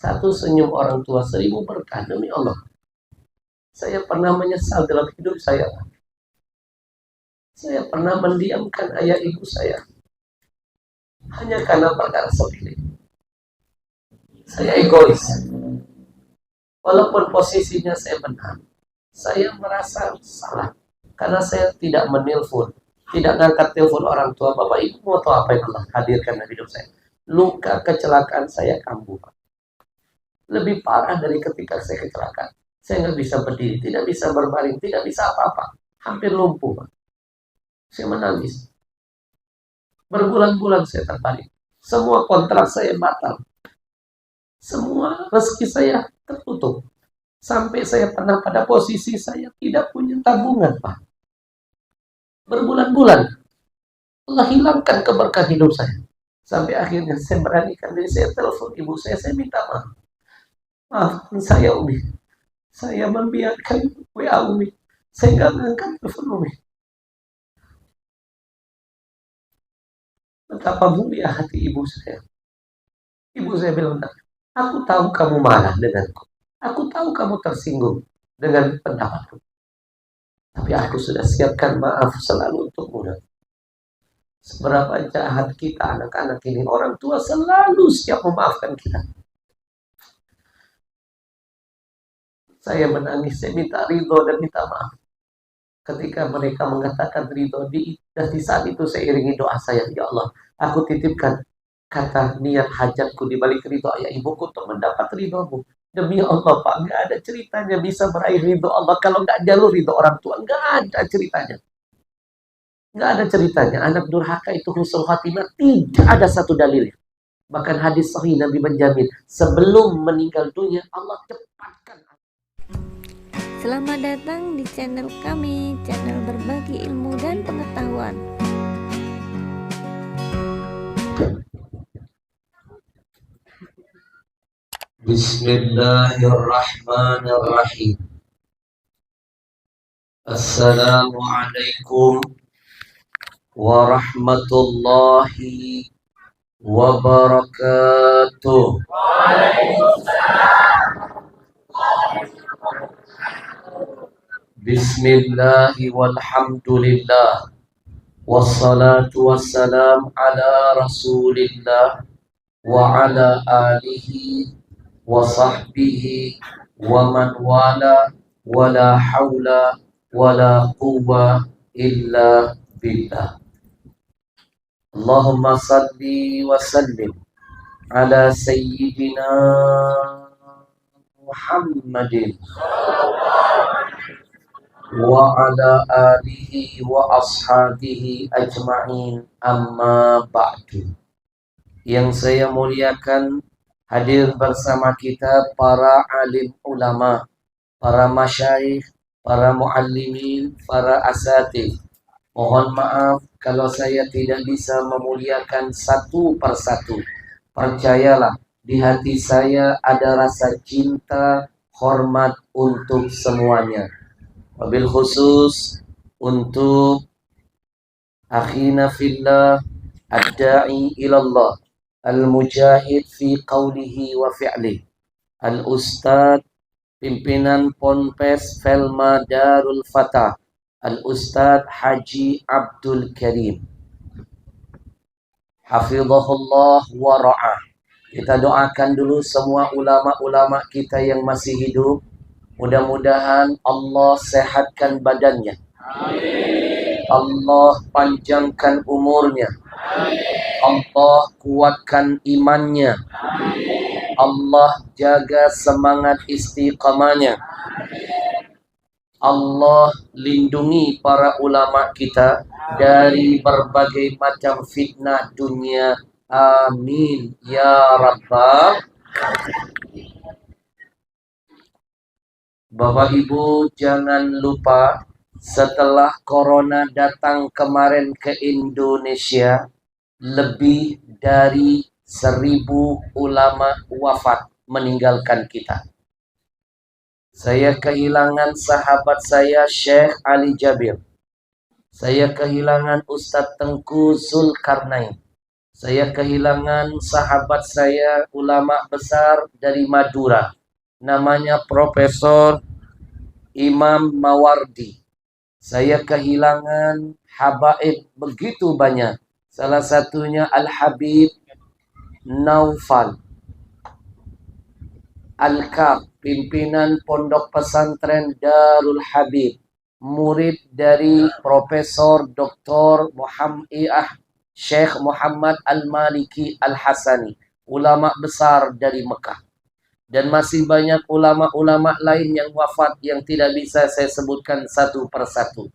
Satu senyum orang tua, 1000 berkah. Demi Allah, saya pernah menyesal dalam hidup saya. Saya pernah mendiamkan ayah ibu saya hanya karena perkara sepele. Saya egois. Walaupun posisinya saya benar, saya merasa salah karena saya tidak menelpon, tidak ngangkat telepon orang tua. Bapak ibu mau tahu apa yang Allah hadirkan dalam hidup saya? Luka kecelakaan saya kambuh. Lebih parah dari ketika saya kecelakaan. Saya nggak bisa berdiri, tidak bisa berbaring, tidak bisa apa-apa. Hampir lumpuh. Saya menangis. Berbulan-bulan saya terbaring. Semua kontrak saya batal. Semua rezeki saya tertutup. Sampai saya pernah pada posisi saya tidak punya tabungan, Pak. Berbulan-bulan. Allah hilangkan keberkahan hidup saya. Sampai akhirnya saya beranikan diri, saya telepon ibu saya minta maaf. Maafkan saya, Umi. Saya membiarkan WA Umi. Saya nggak mengangkat telepon Umi. Betapa mulia hati ibu saya. Ibu saya bilang, aku tahu kamu marah denganku. Aku tahu kamu tersinggung dengan pendapatku. Tapi aku sudah siapkan maaf selalu untukmu. Seberapa jahat kita anak-anak ini, orang tua selalu siap memaafkan kita. Saya menangis, saya minta ridho dan minta maaf. Ketika mereka mengatakan ridho, dan di saat itu saya iringi doa saya, ya Allah, aku titipkan kata niat hajatku di balik ridho ayah ibuku untuk mendapat ridhomu. Demi Allah Pak, nggak ada ceritanya bisa meraih ridho Allah kalau nggak jalur ridho orang tua, nggak ada ceritanya. Nggak ada ceritanya. Anak durhaka itu husnul khatimah, tidak ada satu dalilnya. Bahkan hadis sahih Nabi menjamin, sebelum meninggal dunia Allah cepatkan. Selamat datang di channel kami, channel berbagi ilmu dan pengetahuan. Bismillahirrahmanirrahim. Assalamualaikum warahmatullahi wabarakatuh. Bismillahi walhamdulillah. Wassalatu wassalam ala rasulillah wa ala alihi wa sahbihi wa man wala wa la hawla wa la quwwa illa billah. Allahumma salli wa sallim ala sayyidina Muhammadin wa ala alihi wa ashabihi ajma'in, amma ba'du. Yang saya muliakan, hadir bersama kita para alim ulama, para masyayikh, para muallimin, para asatidz. Mohon maaf kalau saya tidak bisa memuliakan satu persatu. Percayalah, di hati saya ada rasa cinta, hormat untuk semuanya. Wabil khusus untuk akhina fillah ad-da'i ilallah, al-mujahid fi qawlihi wa fi'lih, al-ustad pimpinan Ponpes Velma Darul Fatah, al-ustad Haji Abdul Karim, hafizahullah wa ra'ah. Kita doakan dulu semua ulama-ulama kita yang masih hidup. Mudah-mudahan Allah sehatkan badannya. Amin. Allah panjangkan umurnya. Amin. Allah kuatkan imannya. Amin. Allah jaga semangat istiqamahnya. Amin. Allah lindungi para ulama kita dari berbagai macam fitnah dunia. Amin ya rabbal. Bapak Ibu jangan lupa, setelah corona datang kemarin ke Indonesia, lebih dari 1000 ulama wafat meninggalkan kita. Saya kehilangan sahabat saya Syekh Ali Jabir. Saya kehilangan Ustadz Tengku Zulkarnain. Saya kehilangan sahabat saya, ulama besar dari Madura. Namanya Profesor Imam Mawardi. Saya kehilangan habaib begitu banyak. Salah satunya Al-Habib Naufal Al-Kaf, pimpinan Pondok Pesantren Darul Habib, murid dari Profesor Dr. Syekh Muhammad Al-Maliki Al-Hasani, ulama besar dari Mekah. Dan masih banyak ulama-ulama lain yang wafat yang tidak bisa saya sebutkan satu persatu.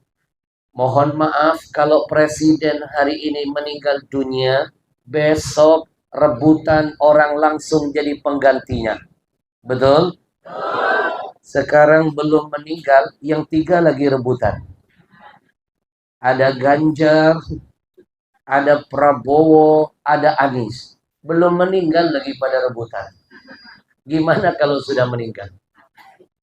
Mohon maaf kalau presiden hari ini meninggal dunia, besok rebutan orang langsung jadi penggantinya. Betul? Sekarang belum meninggal, yang 3 lagi rebutan. Ada Ganjar, ada Prabowo, ada Anies. Belum meninggal lagi pada rebutan. Gimana kalau sudah meninggal?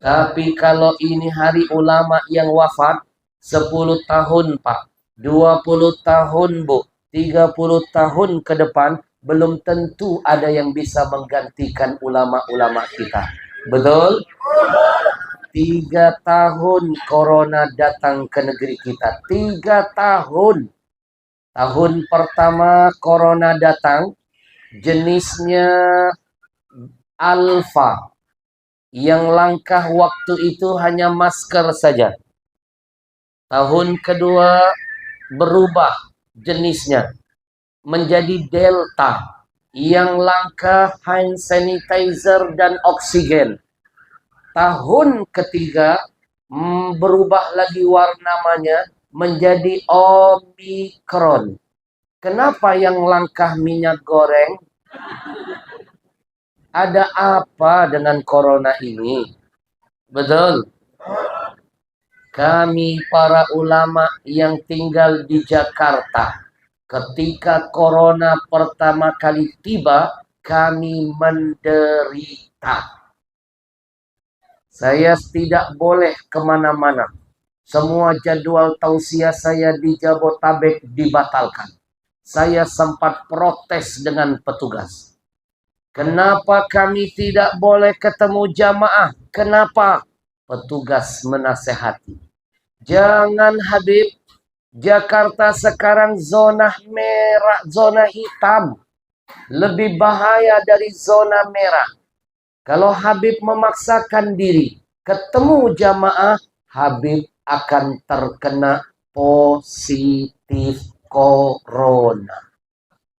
Tapi kalau ini hari ulama yang wafat, 10 tahun Pak, 20 tahun Bu, 30 tahun ke depan, belum tentu ada yang bisa menggantikan ulama-ulama kita. Betul? 3 tahun corona datang ke negeri kita. 3 tahun. Tahun pertama corona datang, jenisnya Alpha. Yang langkah waktu itu hanya masker saja. Tahun kedua berubah jenisnya menjadi Delta. Yang langkah hand sanitizer dan oksigen. Tahun ketiga berubah lagi namanya menjadi Omikron. Kenapa yang langkah minyak goreng? Ada apa dengan corona ini? Betul. Kami para ulama yang tinggal di Jakarta, ketika corona pertama kali tiba, kami menderita. Saya tidak boleh kemana-mana. Semua jadwal tausiah saya di Jabotabek dibatalkan. Saya sempat protes dengan petugas. Kenapa kami tidak boleh ketemu jamaah? Kenapa? Petugas menasehati. Jangan Habib, Jakarta sekarang zona merah, zona hitam. Lebih bahaya dari zona merah. Kalau Habib memaksakan diri ketemu jamaah, Habib akan terkena positif corona.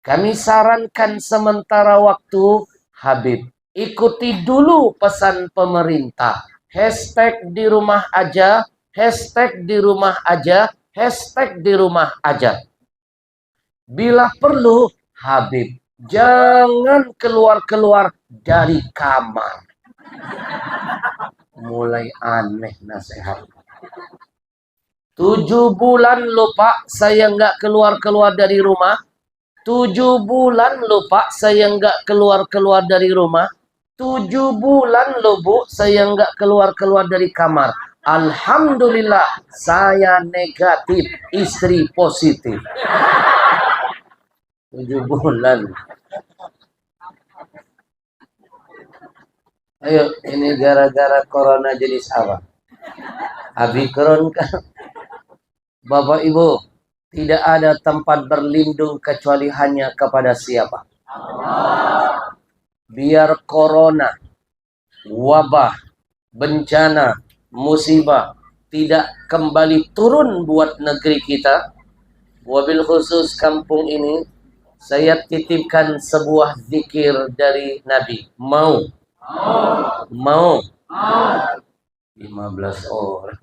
Kami sarankan sementara waktu, Habib, ikuti dulu pesan pemerintah. Hashtag di rumah aja, hashtag di rumah aja, hashtag di rumah aja. Bila perlu, Habib, jangan keluar-keluar dari kamar. Mulai aneh nasihat. 7 bulan loh Pak, saya nggak keluar-keluar dari rumah. 7 bulan loh Pak, saya nggak keluar-keluar dari rumah. 7 bulan loh Bu, saya nggak keluar-keluar dari kamar. Alhamdulillah, saya negatif, istri positif. 7 bulan. Ayo, ini gara-gara corona jenis apa? Omikron kan? Bapak Ibu, tidak ada tempat berlindung kecuali hanya kepada siapa? Allah. Biar corona, wabah, bencana, musibah tidak kembali turun buat negeri kita. Wabil khusus kampung ini, saya titipkan sebuah zikir dari Nabi. Mau? Mau? 15 orang.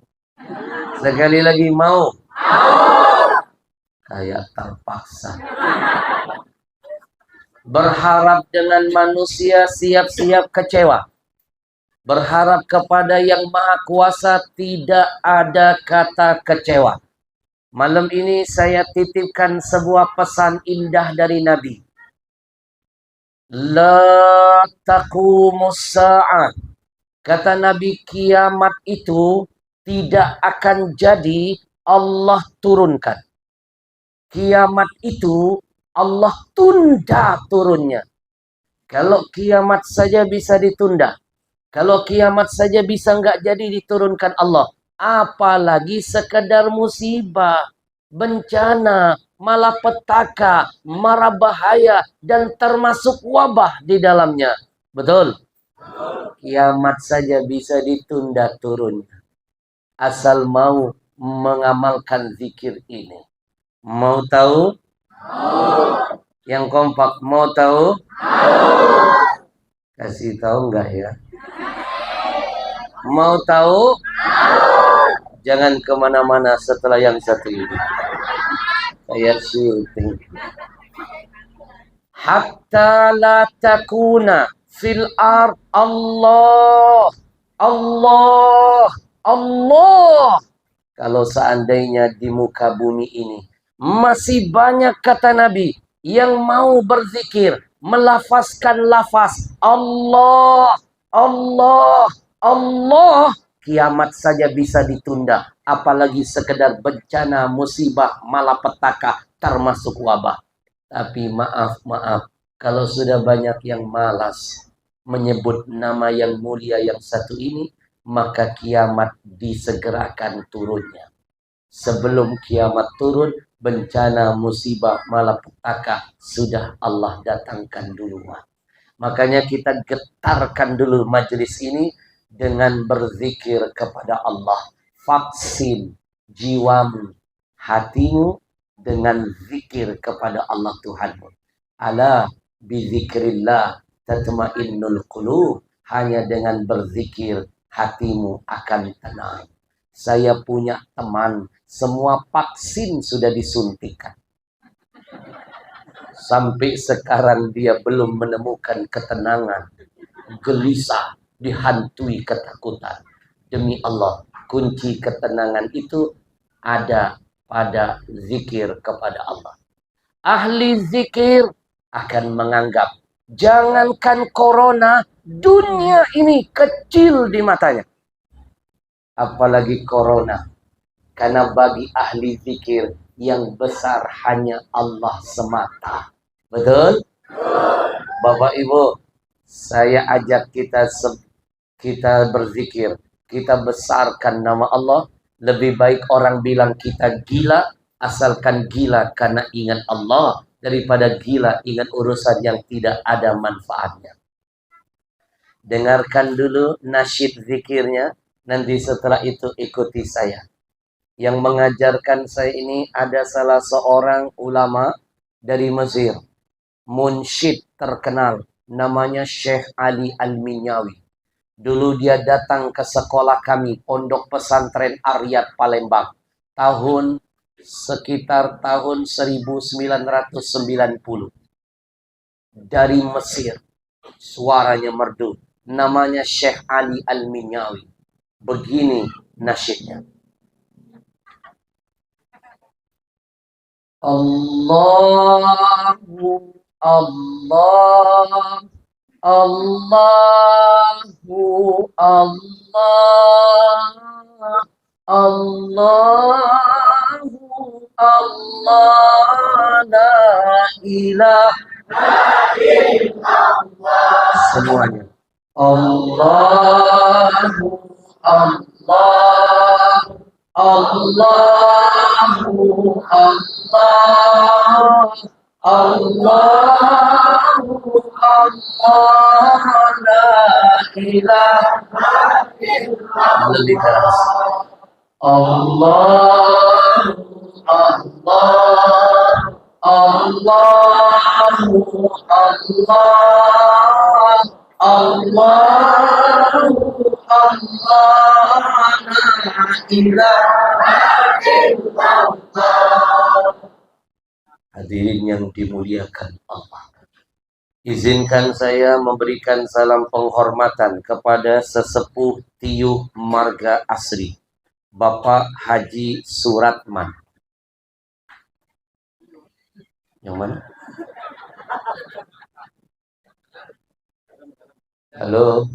Sekali lagi mau? Kayak terpaksa. Berharap dengan manusia, siap-siap kecewa. Berharap kepada yang Maha Kuasa, tidak ada kata kecewa. Malam ini saya titipkan sebuah pesan indah dari Nabi. La taqumus sa'ah. Kata Nabi, kiamat itu tidak akan jadi Allah turunkan. Kiamat itu Allah tunda turunnya. Kalau kiamat saja bisa ditunda. Kalau kiamat saja bisa nggak jadi diturunkan Allah. Apalagi sekedar musibah, bencana, malapetaka, mara bahaya, dan termasuk wabah di dalamnya. Betul? Kiamat saja bisa ditunda turunnya. Asal mau mengamalkan zikir ini. Mau tahu? Yang kompak mau tahu? Kasih tahu nggak ya? Mau tahu? Jangan kemana-mana setelah yang satu ini. Saya syuting. Hatta la takuna fil ard Allah. Allah. Allah. Kalau seandainya di muka bumi ini masih banyak kata Nabi yang mau berzikir, melafazkan lafaz Allah, Allah, Allah, kiamat saja bisa ditunda, apalagi sekedar bencana, musibah, malapetaka, termasuk wabah. Tapi maaf, kalau sudah banyak yang malas menyebut nama yang mulia yang satu ini, maka kiamat disegerakan turunnya. Sebelum kiamat turun, bencana, musibah, malapetaka sudah Allah datangkan duluan. Makanya kita getarkan dulu majelis ini dengan berzikir kepada Allah. Vaksin jiwamu, hatimu dengan zikir kepada Allah Tuhanmu. Ala bizikrillah tatmainnul qulub. Hanya dengan berzikir hatimu akan tenang. Saya punya teman, semua vaksin sudah disuntikan. Sampai sekarang dia belum menemukan ketenangan. Gelisah, dihantui ketakutan. Demi Allah, kunci ketenangan itu ada pada zikir kepada Allah. Ahli zikir akan menganggap, jangankan corona, dunia ini kecil di matanya. Apalagi corona. Karena bagi ahli zikir yang besar hanya Allah semata. Betul? Bapak Ibu, saya ajak kita berzikir. Kita besarkan nama Allah. Lebih baik orang bilang kita gila, asalkan gila karena ingat Allah, daripada gila ingat urusan yang tidak ada manfaatnya. Dengarkan dulu nasyid zikirnya, nanti setelah itu ikuti saya. Yang mengajarkan saya ini ada salah seorang ulama dari Mesir, munsyid terkenal, namanya Syekh Ali Al-Minyawi. Dulu dia datang ke sekolah kami, Pondok Pesantren Aryat Palembang, sekitar tahun 1990. Dari Mesir, suaranya merdu, namanya Syekh Ali Al-Minyawi. Begini nasyidnya. Allahu Allah Allahu Allah Allahu Allah la ilaha illallah. Semuanya. Allahu Allah Allahu Allah Allahu Allah la ilaha illallah. Lebih keras. Allah Allah Allahu Allah Allahu Allah la ilaha illallah. Hadirin yang dimuliakan Allah, izinkan saya memberikan salam penghormatan kepada sesepuh Tiuh Marga Asri, Bapak Haji Suratman. Yang mana? Halo.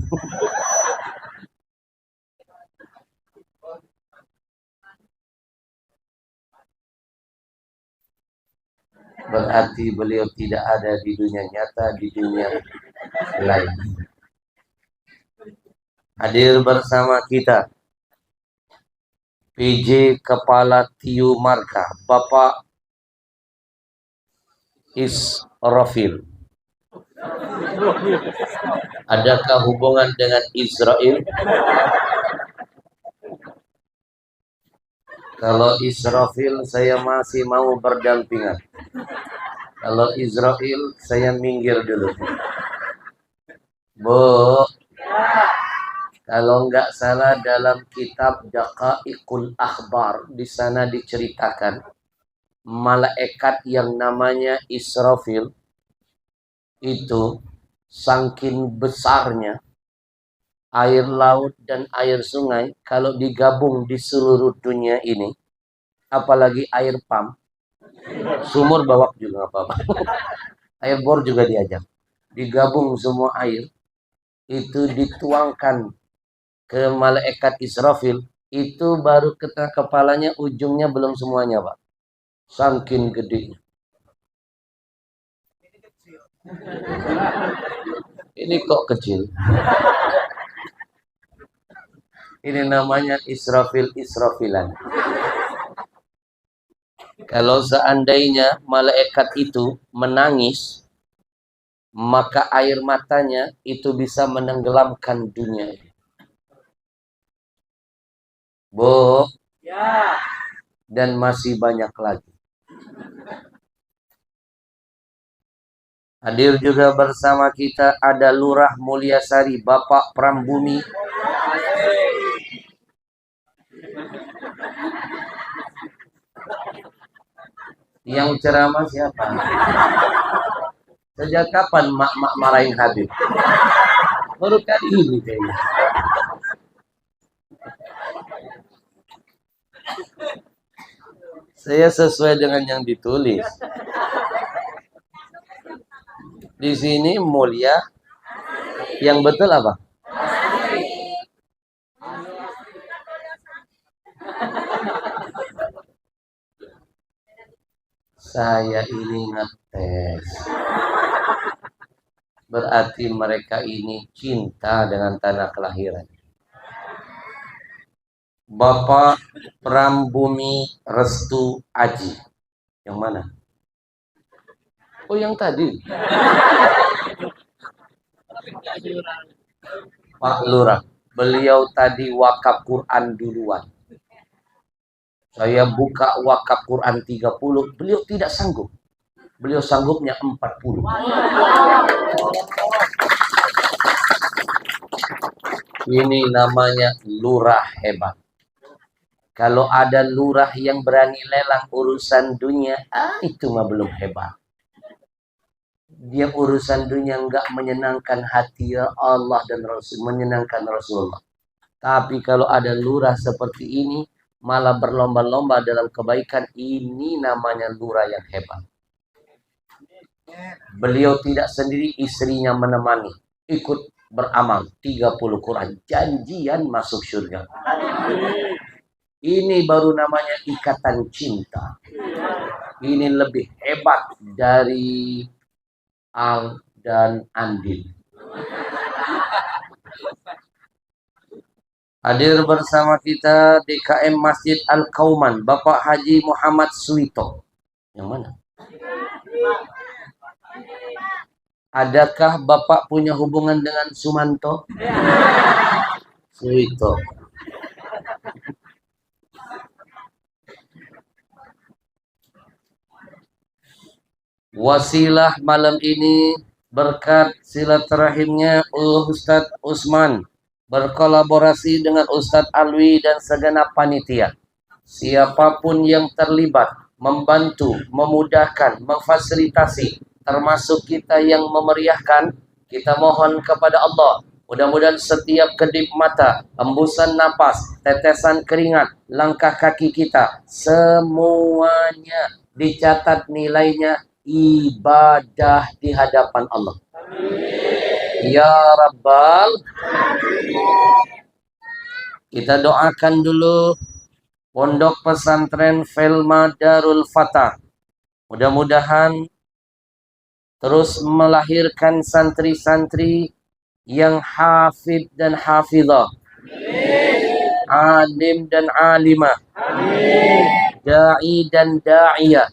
berarti beliau tidak ada di dunia nyata, di dunia lain. Hadir bersama kita PJ Kepala Tiu Marka, Bapak Israfil. Adakah hubungan dengan Israel? Kalau Israfil saya masih mau berdampingan. Kalau Israel saya minggir dulu. Bu, kalau nggak salah dalam kitab Daqaiqul Akhbar di sana diceritakan malaikat yang namanya Israfil itu saking besarnya air laut dan air sungai kalau digabung di seluruh dunia ini, apalagi air pam, sumur bawah juga apa-apa, air bor juga diajak, digabung semua air itu dituangkan ke malaikat Israfil, itu baru kepalanya, ujungnya belum semuanya Pak, saking gede. Ini kok kecil. Ini namanya Israfilan. Kalau seandainya malaikat itu menangis, maka air matanya itu bisa menenggelamkan dunia ini. Bu, ya. Dan masih banyak lagi. Hadir juga bersama kita ada Lurah Mulyasari, Bapak Prambumi. Yang ceramah siapa? Sejak kapan mak-mak marahin Habib? Baru kali ini kayaknya. Saya sesuai dengan yang ditulis. Di sini mulia, yang betul apa? Saya ini ngetes. Berarti mereka ini cinta dengan tanah kelahiran. Bapak Prambumi Restu Aji. Yang mana? Oh, yang tadi. Pak Lurah. Beliau tadi wakaf Quran duluan. Saya buka wakaf Quran 30, beliau tidak sanggup. Beliau sanggupnya 40. Ini namanya lurah hebat. Kalau ada lurah yang berani lelang urusan dunia, itu mah belum hebat. Dia urusan dunia nggak menyenangkan hati Allah dan Rasul, menyenangkan Rasulullah. Tapi kalau ada lurah seperti ini, malah berlomba-lomba dalam kebaikan, ini namanya lurah yang hebat. Beliau tidak sendiri, istrinya menemani, ikut beramal 30 Quran, janjian masuk surga. Ini baru namanya ikatan cinta. Ini lebih hebat dari Al dan Andin. Hadir bersama kita DKM Masjid Al-Kauman, Bapak Haji Muhammad Suito. Yang mana? Adakah Bapak punya hubungan dengan Sumanto? Suito. Wasilah malam ini berkat silaturahimnya Ustadz Usman berkolaborasi dengan Ustadz Alwi dan segenap panitia. Siapapun yang terlibat, membantu, memudahkan, memfasilitasi, termasuk kita yang memeriahkan, kita mohon kepada Allah, mudah-mudahan setiap kedip mata, hembusan napas, tetesan keringat, langkah kaki kita, semuanya dicatat nilainya ibadah di hadapan Allah. Amin. Ya Rabbal. Kita doakan dulu Pondok Pesantren Felma Darul Fatah Mudah-mudahan terus melahirkan santri-santri yang hafid dan hafizah, alim dan alimah, da'i dan da'iyah.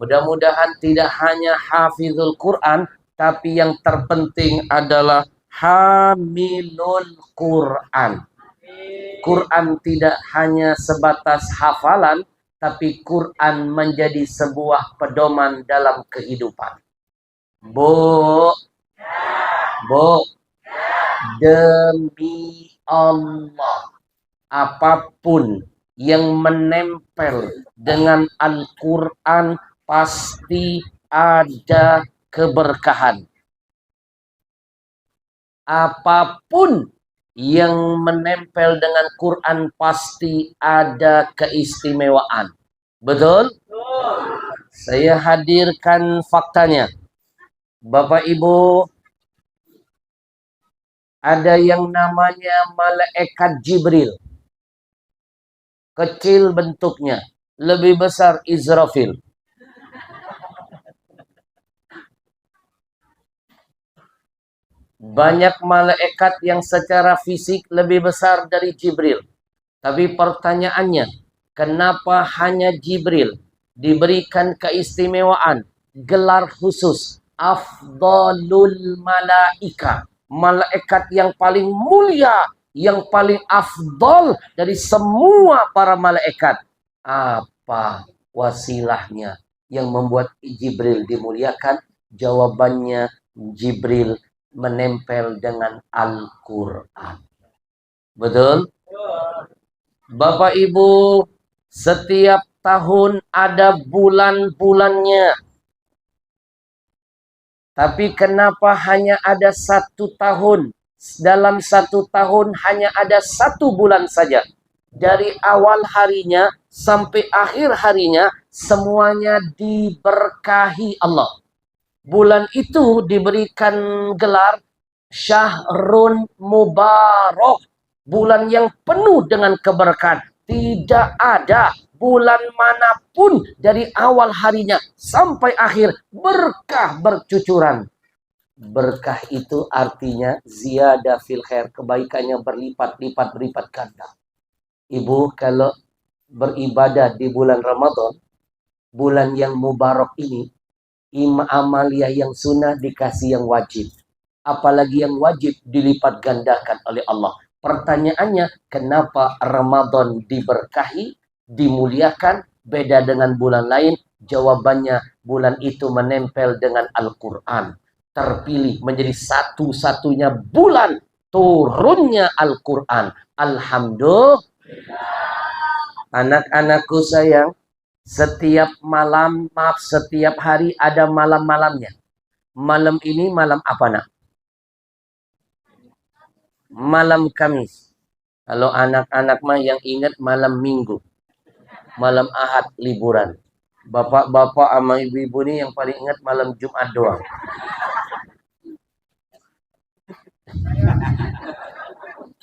Mudah-mudahan tidak hanya hafizul Quran, tapi yang terpenting adalah hamilul Quran. Quran tidak hanya sebatas hafalan, tapi Quran menjadi sebuah pedoman dalam kehidupan. Bu, demi Allah, apapun yang menempel dengan Al-Quran pasti ada keberkahan. Apapun yang menempel dengan Quran pasti ada keistimewaan. Betul? Saya hadirkan faktanya. Bapak Ibu, ada yang namanya malaikat Jibril. Kecil bentuknya, lebih besar Israfil. Banyak malaikat yang secara fisik lebih besar dari Jibril. Tapi pertanyaannya, kenapa hanya Jibril diberikan keistimewaan, gelar khusus, afdalul malaika, malaikat yang paling mulia, yang paling afdal dari semua para malaikat? Apa wasilahnya yang membuat Jibril dimuliakan? Jawabannya, Jibril menempel dengan Al-Quran. Betul? Bapak Ibu, setiap tahun ada bulan-bulannya. Tapi kenapa hanya ada 1 tahun? Dalam 1 tahun hanya ada 1 bulan saja. Dari awal harinya sampai akhir harinya, semuanya diberkahi Allah. Bulan itu diberikan gelar Syahrun Mubarak, bulan yang penuh dengan keberkahan. Tidak ada bulan manapun dari awal harinya sampai akhir berkah bercucuran. Berkah itu artinya ziyadah fil khair, kebaikannya berlipat-lipat ganda. Ibu kalau beribadah di bulan Ramadan, bulan yang mubarak ini, amalia yang sunnah dikasih yang wajib. Apalagi yang wajib dilipat gandakan oleh Allah. Pertanyaannya, kenapa Ramadan diberkahi, dimuliakan, beda dengan bulan lain? Jawabannya, bulan itu menempel dengan Al-Quran. Terpilih menjadi satu-satunya bulan turunnya Al-Quran. Alhamdulillah. Anak-anakku sayang, setiap malam, setiap hari ada malam-malamnya. Malam ini malam apa nak? Malam Kamis. Kalau anak-anak mah yang ingat malam Minggu. Malam Ahad liburan. Bapak-bapak sama ibu-ibu ini yang paling ingat malam Jumat doang.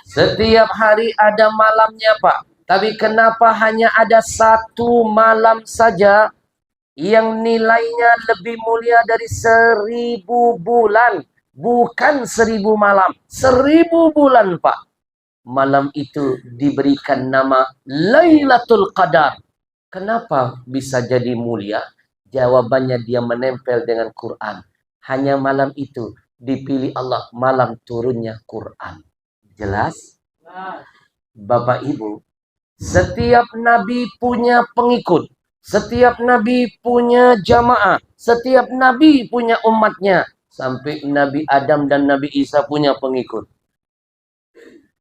Setiap hari ada malamnya, Pak. Tapi kenapa hanya ada 1 malam saja yang nilainya lebih mulia dari 1000 bulan? Bukan 1000 malam, 1000 bulan, Pak. Malam itu diberikan nama Lailatul Qadar. Kenapa bisa jadi mulia? Jawabannya dia menempel dengan Quran. Hanya malam itu dipilih Allah malam turunnya Quran. Jelas? Bapak Ibu, setiap nabi punya pengikut. Setiap nabi punya jamaah. Setiap nabi punya umatnya. Sampai Nabi Adam dan Nabi Isa punya pengikut.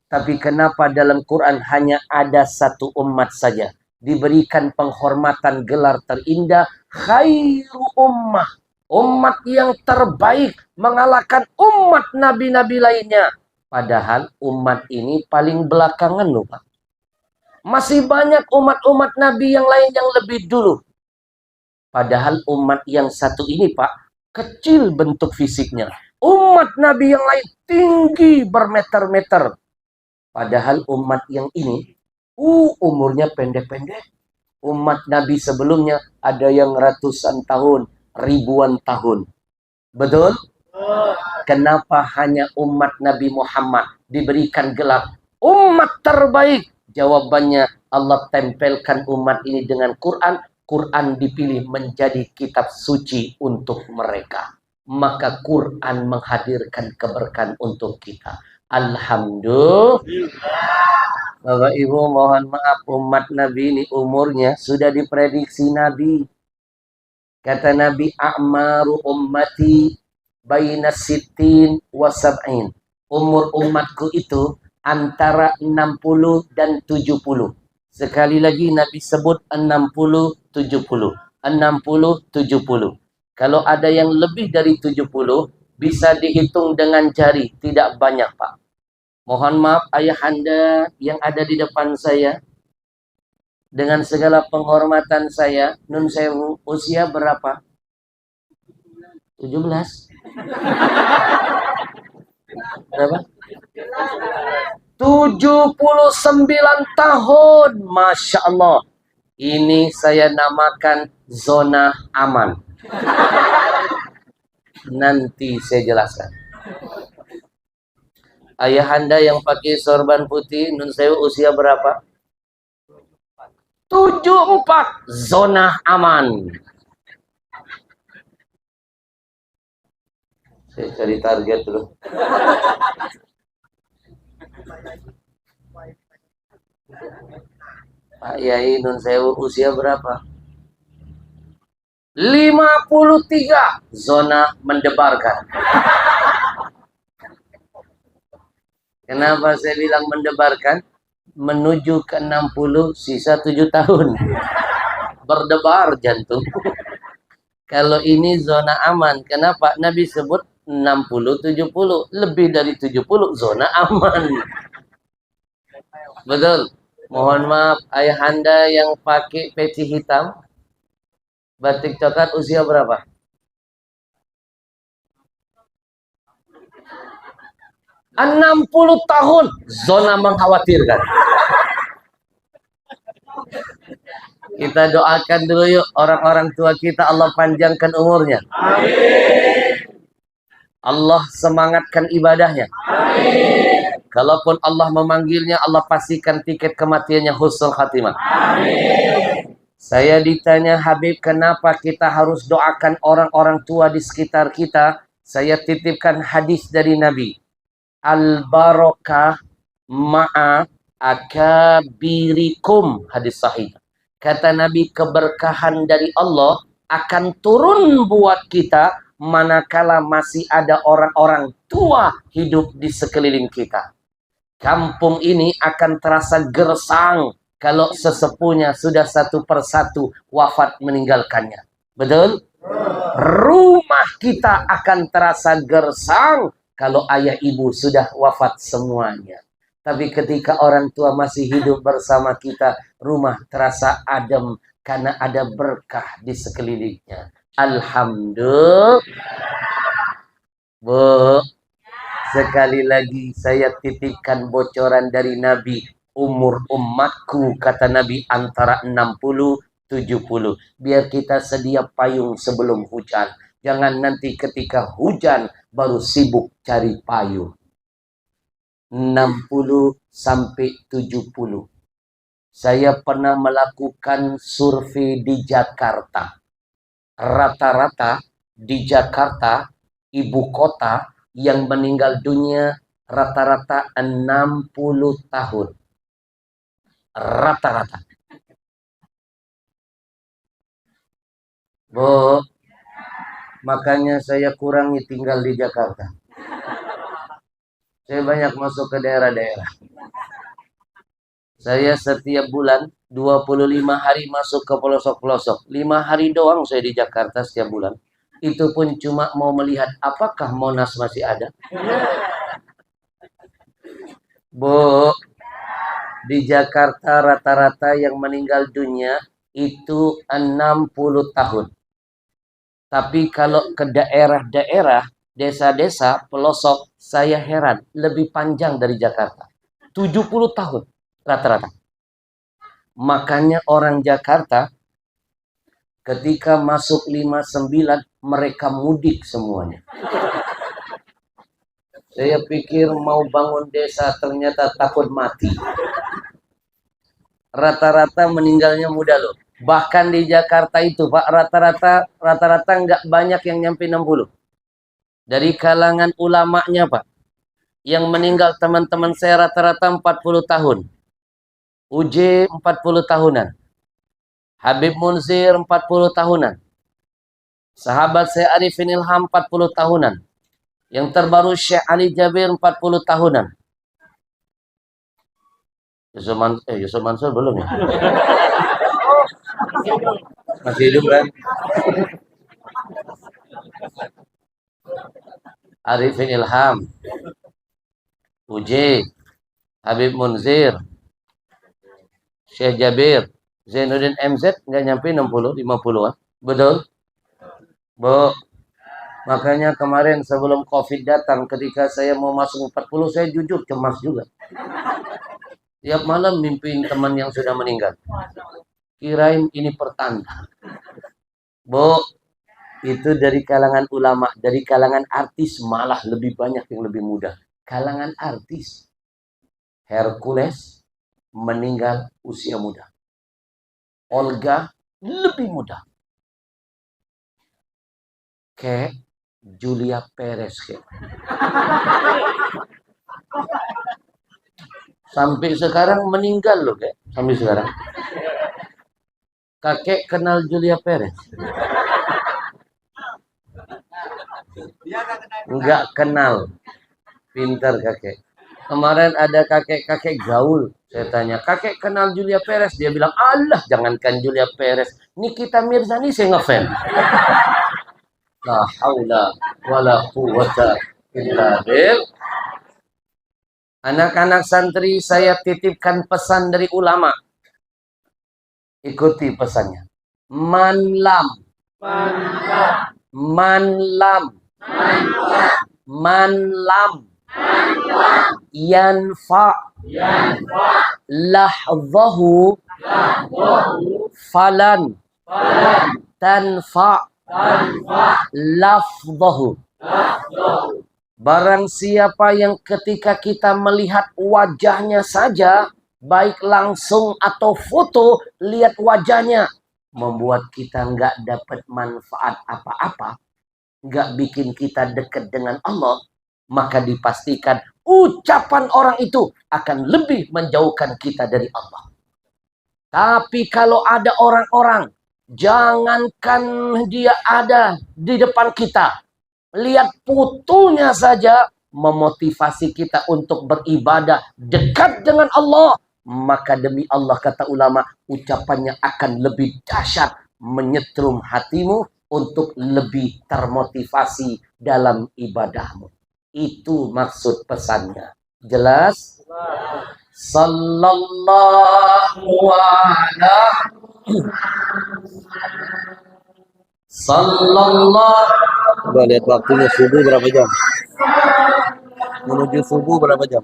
Tapi kenapa dalam Quran hanya ada 1 umat saja? Diberikan penghormatan gelar terindah, khairu ummah. Umat yang terbaik mengalahkan umat nabi-nabi lainnya. Padahal umat ini paling belakangan loh, Pak. Masih banyak umat-umat nabi yang lain yang lebih dulu. Padahal umat yang satu ini, Pak, kecil bentuk fisiknya. Umat nabi yang lain tinggi bermeter-meter. Padahal umat yang ini, umurnya pendek-pendek. Umat Nabi sebelumnya ada yang ratusan tahun, ribuan tahun. Betul? Kenapa hanya umat Nabi Muhammad diberikan gelar umat terbaik? Jawabannya, Allah tempelkan umat ini dengan Quran. Quran dipilih menjadi kitab suci untuk mereka. Maka Quran menghadirkan keberkahan untuk kita. Alhamdulillah. Bapak Ibu mohon maaf, umat Nabi ini umurnya sudah diprediksi Nabi. Kata Nabi, a'maru ummati baina sittin wa sab'in. Umur umatku itu antara 60 dan 70. Sekali lagi Nabi sebut 60, 70. 60, 70. Kalau ada yang lebih dari 70, bisa dihitung dengan jari. Tidak banyak, Pak. Mohon maaf ayahanda yang ada di depan saya. Dengan segala penghormatan saya, nun sewu, usia berapa? 17. Berapa? 79 tahun. Masya Allah. Ini saya namakan zona aman. Nanti saya jelaskan. Ayahanda yang pakai sorban putih, nun sewu, usia berapa? 74. Zona aman. Saya cari target dulu. Pak Yai nun sewu, usia berapa? 53. Zona mendebarkan. Kenapa saya bilang mendebarkan? Menuju ke 60, sisa 7 tahun. Berdebar jantung. Kalau ini zona aman, kenapa Nabi sebut 60, 70? Lebih dari 70 zona aman. Betul. Mohon maaf, ayahanda yang pakai peci hitam, batik coklat, usia berapa? 60 tahun. Zona mengkhawatirkan. Kita doakan dulu yuk orang-orang tua kita, Allah panjangkan umurnya. Amin. Allah semangatkan ibadahnya. Amin. Kalaupun Allah memanggilnya, Allah pastikan tiket kematiannya husnul khatimah. Amin. Saya ditanya, Habib, kenapa kita harus doakan orang-orang tua di sekitar kita? Saya titipkan hadis dari Nabi. Al-barakah ma'a akabirikum. Hadis sahih. Kata Nabi, keberkahan dari Allah akan turun buat kita manakala masih ada orang-orang tua hidup di sekeliling kita. Kampung ini akan terasa gersang kalau sesepuhnya sudah satu persatu wafat meninggalkannya. Betul? Rumah kita akan terasa gersang kalau ayah ibu sudah wafat semuanya. Tapi ketika orang tua masih hidup bersama kita, rumah terasa adem karena ada berkah di sekelilingnya. Alhamdulillah. Bu, sekali lagi saya titipkan bocoran dari Nabi. Umur umatku, kata Nabi, antara 60, 70. Biar kita sedia payung sebelum hujan. Jangan nanti ketika hujan baru sibuk cari payung. 60 sampai 70. Saya pernah melakukan survei di Jakarta. Rata-rata di Jakarta, ibu kota, yang meninggal dunia rata-rata 60 tahun. Rata-rata. Bu, makanya saya kurangi tinggal di Jakarta. Saya banyak masuk ke daerah-daerah. Saya setiap bulan 25 hari masuk ke pelosok-pelosok. 5 hari doang saya di Jakarta setiap bulan. Itu pun cuma mau melihat apakah Monas masih ada. Bu, di Jakarta rata-rata yang meninggal dunia itu 60 tahun. Tapi kalau ke daerah-daerah, desa-desa, pelosok, saya heran, lebih panjang dari Jakarta. 70 tahun rata-rata. Makanya orang Jakarta ketika masuk 59 mereka mudik semuanya. Saya pikir mau bangun desa ternyata takut mati. Rata-rata meninggalnya muda loh. Bahkan di Jakarta itu Pak, rata-rata nggak banyak yang nyampe 60. Dari kalangan ulamanya Pak, yang meninggal teman-teman saya rata-rata 40 tahun. UJ 40 tahunan. Habib Munzir 40 tahunan. Sahabat saya Arifin Ilham 40 tahunan. Yang terbaru Syekh Ali Jabir 40 tahunan. Yusuf Mansur belum ya? Masih hidup kan? Arifin Ilham, UJ, Habib Munzir, Syekh Jabir, Zainuddin MZ nggak nyampe 60, 50-an. Betul? Bu, makanya kemarin sebelum COVID datang, ketika saya mau masuk 40, saya jujur cemas juga. Tiap malam mimpiin teman yang sudah meninggal. Kirain ini pertanda. Bu, itu dari kalangan ulama, dari kalangan artis malah lebih banyak yang lebih muda. Kalangan artis, Hercules meninggal usia muda. Olga lebih muda. Kayak Julia Perez kayak. Sampai sekarang meninggal loh kayak. Sampai sekarang. Kakek kenal Julia Perez? Enggak kenal. Pintar kakek. Kemarin ada kakek-kakek gaul. Saya tanya, kakek kenal Julia Perez? Dia bilang, Allah jangankan Julia Perez. Nikita Mirzani saya ngefans. La haula wala quwwata illa billah. Anak-anak santri saya titipkan pesan dari ulama. Ikuti pesannya. Manlam. Yanfa. Lahzahu. Falan. Tanfa. Lafzahu. Barang siapa yang ketika kita melihat wajahnya saja, baik langsung atau foto, lihat wajahnya, membuat kita nggak dapat manfaat apa-apa, nggak bikin kita dekat dengan Allah, maka dipastikan ucapan orang itu akan lebih menjauhkan kita dari Allah. Tapi kalau ada orang-orang, jangankan dia ada di depan kita, lihat fotonya saja memotivasi kita untuk beribadah dekat dengan Allah, maka demi Allah kata ulama, ucapannya akan lebih dahsyat menyetrum hatimu untuk lebih termotivasi dalam ibadahmu. Itu maksud pesannya. Jelas? Sallallahu alaihi Sallallahu. Coba lihat waktunya, subuh berapa jam? Menuju subuh berapa jam?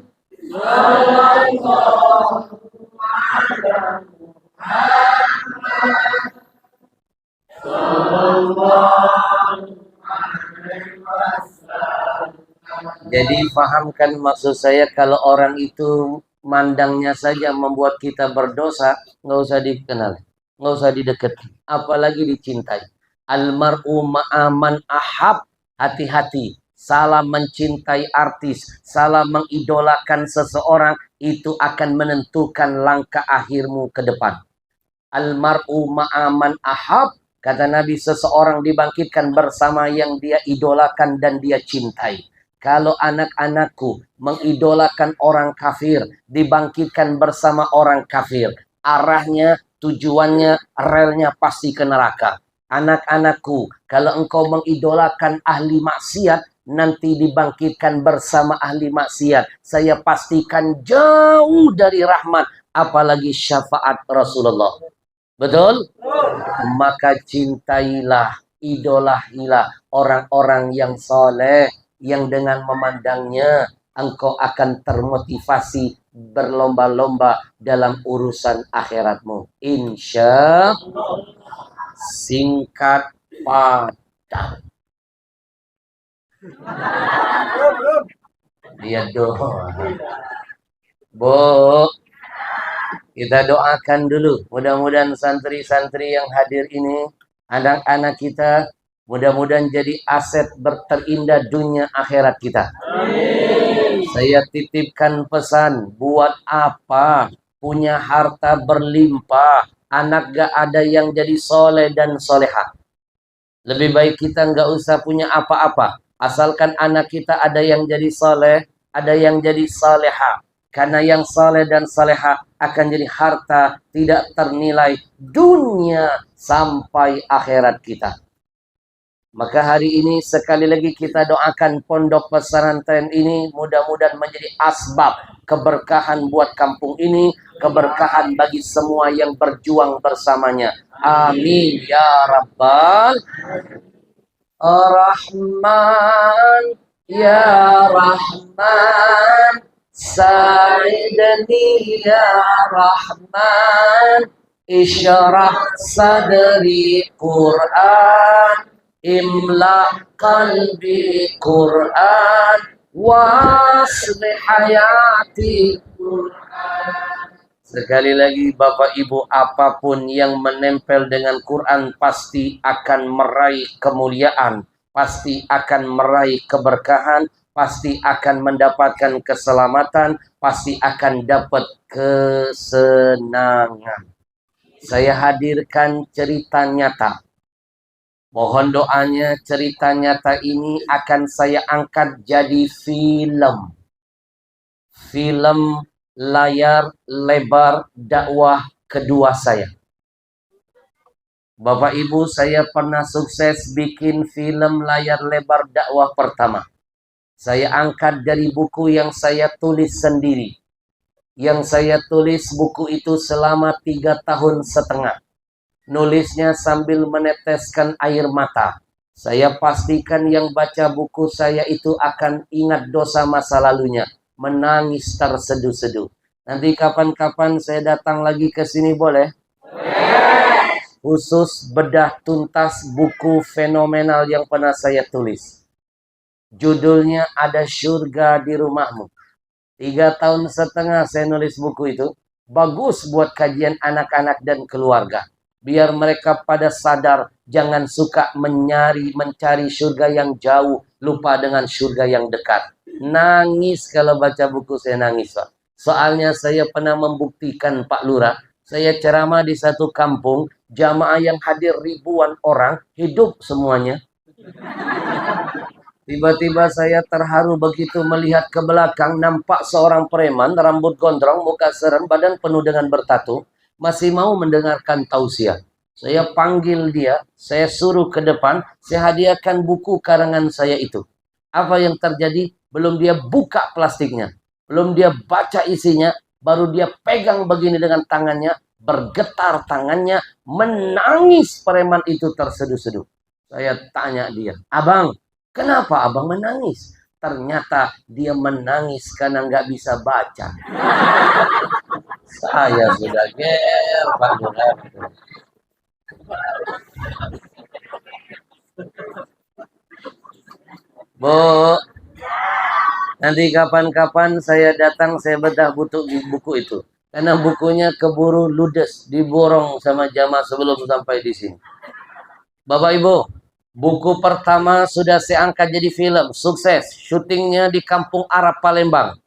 Jadi pahamkan maksud saya, kalau orang itu mandangnya saja membuat kita berdosa, nggak usah dikenal, nggak usah didekati, apalagi dicintai. Almar'u ma'aman ahab. Hati-hati, salah mencintai artis, salah mengidolakan seseorang, itu akan menentukan langkah akhirmu ke depan. Almar'u ma'aman ahab. Kata Nabi, seseorang dibangkitkan bersama yang dia idolakan dan dia cintai. Kalau anak-anakku mengidolakan orang kafir, dibangkitkan bersama orang kafir, arahnya, tujuannya, relnya pasti ke neraka. Anak-anakku, kalau engkau mengidolakan ahli maksiat, nanti dibangkitkan bersama ahli maksiat. Saya pastikan jauh dari rahmat, apalagi syafaat Rasulullah. Betul? Maka cintailah, idolahilah orang-orang yang soleh, yang dengan memandangnya engkau akan termotivasi berlomba-lomba dalam urusan akhiratmu. Insya singkat padat. Dia doa. Bu, kita doakan dulu. Mudah-mudahan santri-santri yang hadir ini, anak-anak kita, mudah-mudahan jadi aset terindah dunia akhirat kita. Amin. Saya titipkan pesan, buat apa punya harta berlimpah, anak gak ada yang jadi soleh dan soleha. Lebih baik kita nggak usah punya apa-apa, asalkan anak kita ada yang jadi soleh, ada yang jadi soleha. Karena yang soleh dan soleha akan jadi harta tidak ternilai dunia sampai akhirat kita. Maka hari ini sekali lagi kita doakan pondok pesantren ini mudah-mudahan menjadi asbab keberkahan buat kampung ini, keberkahan bagi semua yang berjuang bersamanya. Amin ya rabbal Rahman ya Rahman, Sa'idni ya Rahman, Isyrah sadri Quran, Imla qalbi Quran, Waslih hayati Quran. Sekali lagi Bapak Ibu, apapun yang menempel dengan Quran pasti akan meraih kemuliaan, pasti akan meraih keberkahan, pasti akan mendapatkan keselamatan, pasti akan dapat kesenangan. Saya hadirkan cerita nyata. Mohon doanya, cerita nyata ini akan saya angkat jadi film. Film layar lebar dakwah kedua saya. Bapak Ibu, saya pernah sukses bikin film layar lebar dakwah pertama. Saya angkat dari buku yang saya tulis sendiri. Yang saya tulis buku itu selama 3 tahun setengah. Nulisnya sambil meneteskan air mata. Saya pastikan yang baca buku saya itu akan ingat dosa masa lalunya. Menangis terseduh-seduh. Nanti kapan-kapan saya datang lagi ke sini boleh? Khusus bedah tuntas buku fenomenal yang pernah saya tulis. Judulnya Ada Surga di Rumahmu. 3 tahun setengah saya nulis buku itu. Bagus buat kajian anak-anak dan keluarga. Biar mereka pada sadar jangan suka mencari surga yang jauh, lupa dengan surga yang dekat. Nangis kalau baca buku saya, nangis Pak. Soalnya saya pernah membuktikan Pak Lurah, saya ceramah di satu kampung, jamaah yang hadir ribuan orang, hidup semuanya. Tiba-tiba saya terharu begitu melihat ke belakang, nampak seorang preman, rambut gondrong, muka serem, badan penuh dengan bertatu, masih mau mendengarkan tausiah. Saya panggil dia, saya suruh ke depan, saya hadiahkan buku karangan saya itu. Apa yang terjadi? Belum dia buka plastiknya, belum dia baca isinya, baru dia pegang begini dengan tangannya, bergetar tangannya, menangis preman itu terseduh-seduh. Saya tanya dia, abang, kenapa abang menangis? Ternyata dia menangis karena nggak bisa baca. Saya sudah ger, Pak Lurah. Bu, nanti kapan-kapan saya datang, saya bedah buku itu. Karena bukunya keburu ludes, diborong sama jamaah sebelum sampai di sini. Bapak Ibu, buku pertama sudah saya angkat jadi film, sukses. Syutingnya di Kampung Arab Palembang.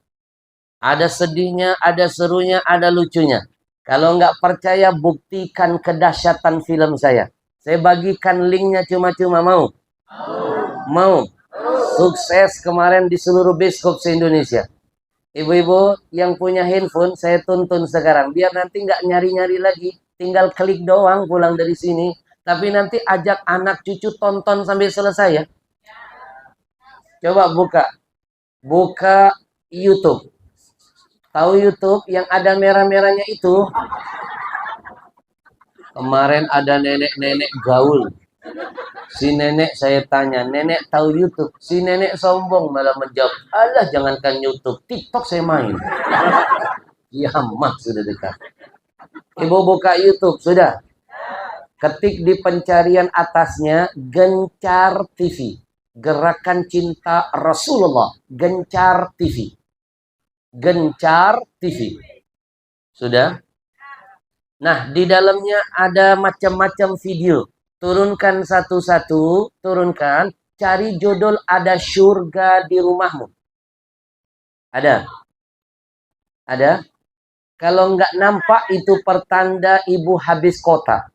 Ada sedihnya, ada serunya, ada lucunya. Kalau nggak percaya, buktikan kedahsyatan film saya. Saya bagikan linknya cuma-cuma, mau? Mau? Sukses kemarin di seluruh biskop se-Indonesia. Ibu-ibu yang punya handphone, saya tuntun sekarang. Biar nanti nggak nyari-nyari lagi. Tinggal klik doang pulang dari sini. Tapi nanti ajak anak cucu tonton sampai selesai ya. Coba buka YouTube. Tahu YouTube yang ada merah-merahnya itu? Kemarin ada nenek-nenek gaul. Si nenek saya tanya, nenek tahu YouTube? Si nenek sombong malah menjawab, alah jangankan YouTube, TikTok saya main. Kiamat sudah dekat. Ibu buka YouTube, sudah. Ketik di pencarian atasnya Gencar TV. Gerakan Cinta Rasulullah. Gencar TV. Gencar TV. Sudah? Nah, di dalamnya ada macam-macam video. Turunkan satu-satu, turunkan. Cari judul Ada Surga di Rumahmu. Ada? Ada? Kalau nggak nampak itu pertanda ibu habis kota.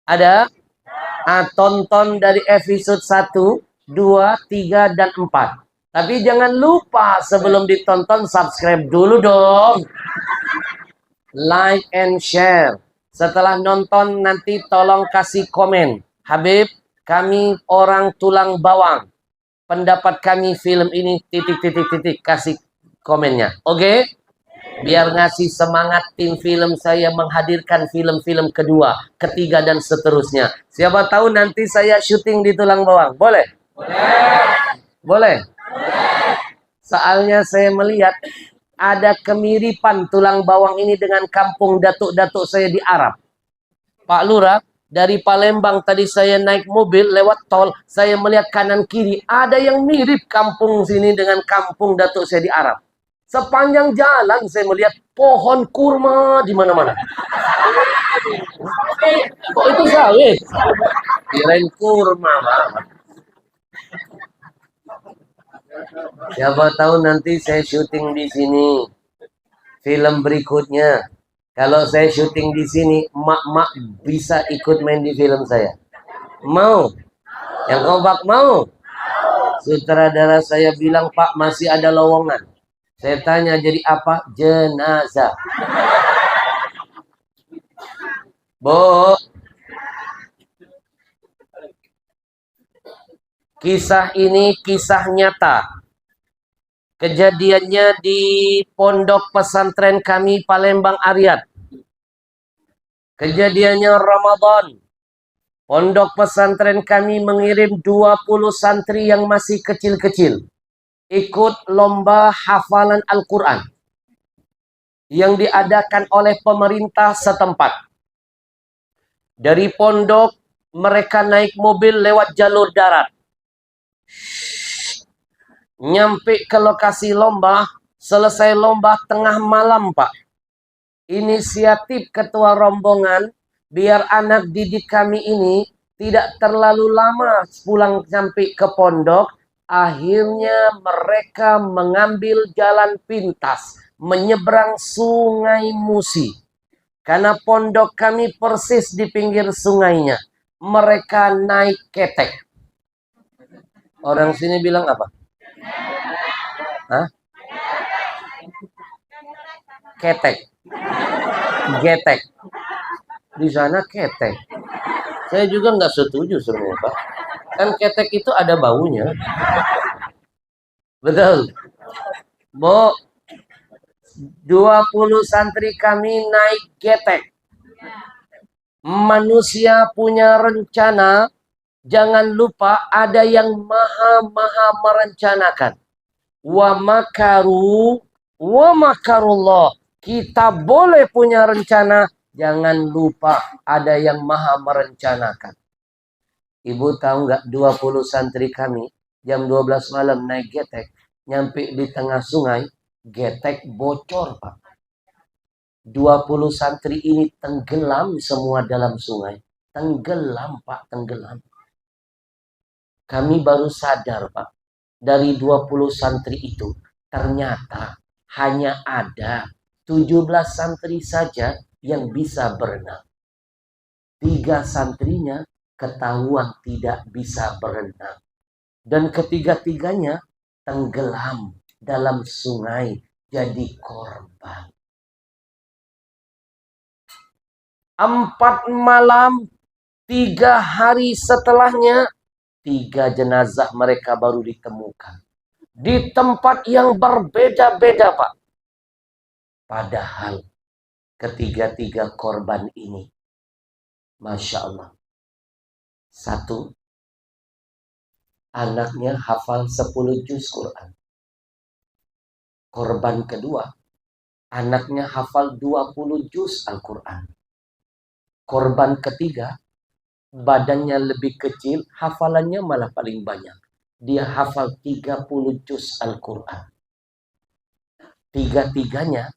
Ada? Tonton dari episode 1, 2, 3, dan 4. Tapi jangan lupa sebelum ditonton subscribe dulu dong. Like and share. Setelah nonton nanti tolong kasih komen. Habib, kami orang tulang bawang. Pendapat kami film ini titik. Kasih komennya. Oke? Biar ngasih semangat tim film saya menghadirkan film-film kedua, ketiga, dan seterusnya. Siapa tahu nanti saya syuting di tulang bawang. Boleh? Boleh? Soalnya saya melihat ada kemiripan tulang bawang ini dengan kampung datuk-datuk saya di Arab. Pak Lurah, dari Palembang tadi saya naik mobil lewat tol, saya melihat kanan kiri ada yang mirip kampung sini dengan kampung datuk saya di Arab. Sepanjang jalan saya melihat pohon kurma di mana-mana. Kok itu sawit? Kirain kurma. Siapa tahu nanti saya syuting di sini. Film berikutnya. Kalau saya syuting di sini, mak-mak bisa ikut main di film saya. Mau? Yang kompak mau? Sutradara saya bilang, Pak, masih ada lowongan. Saya tanya, jadi apa? Jenazah. Bu, kisah ini kisah nyata. Kejadiannya di pondok pesantren kami Palembang Aryat. Kejadiannya Ramadan. Pondok pesantren kami mengirim 20 santri yang masih kecil-kecil ikut lomba hafalan Al-Quran yang diadakan oleh pemerintah setempat. Dari pondok mereka naik mobil lewat jalur darat. Nyampe ke lokasi lomba, selesai lomba tengah malam, Pak. Inisiatif ketua rombongan, biar anak didik kami ini tidak terlalu lama pulang sampai ke pondok, akhirnya mereka mengambil jalan pintas, menyeberang Sungai Musi. Karena pondok kami persis di pinggir sungainya. Mereka naik ketek. Orang sini bilang apa? Hah? Ketek. Getek. Di sana ketek. Saya juga nggak setuju sebenarnya, Pak. Kan ketek itu ada baunya. Betul. Bu, 20 santri kami naik getek. Manusia punya rencana. Jangan lupa ada yang maha merencanakan. Wa makaru wa makarullah. Kita boleh punya rencana. Jangan lupa ada yang maha merencanakan. Ibu tahu nggak 20 santri kami jam 12 malam naik getek. Nyampe di tengah sungai. Getek bocor, Pak. 20 santri ini tenggelam semua dalam sungai. Tenggelam, Pak, tenggelam. Kami baru sadar, Pak, dari 20 santri itu, ternyata hanya ada 17 santri saja yang bisa berenang. 3 santrinya ketahuan tidak bisa berenang. Dan ketiga-tiganya tenggelam dalam sungai jadi korban. 4 malam, 3 hari setelahnya, 3 jenazah mereka baru ditemukan. Di tempat yang berbeda-beda, Pak. Padahal ketiga-tiga korban ini, Masya Allah. 1, anaknya hafal 10 juz Quran. Korban kedua, anaknya hafal 20 juz Al-Quran. Korban ketiga, badannya lebih kecil, hafalannya malah paling banyak. Dia hafal 30 juz Al-Quran. Tiga-tiganya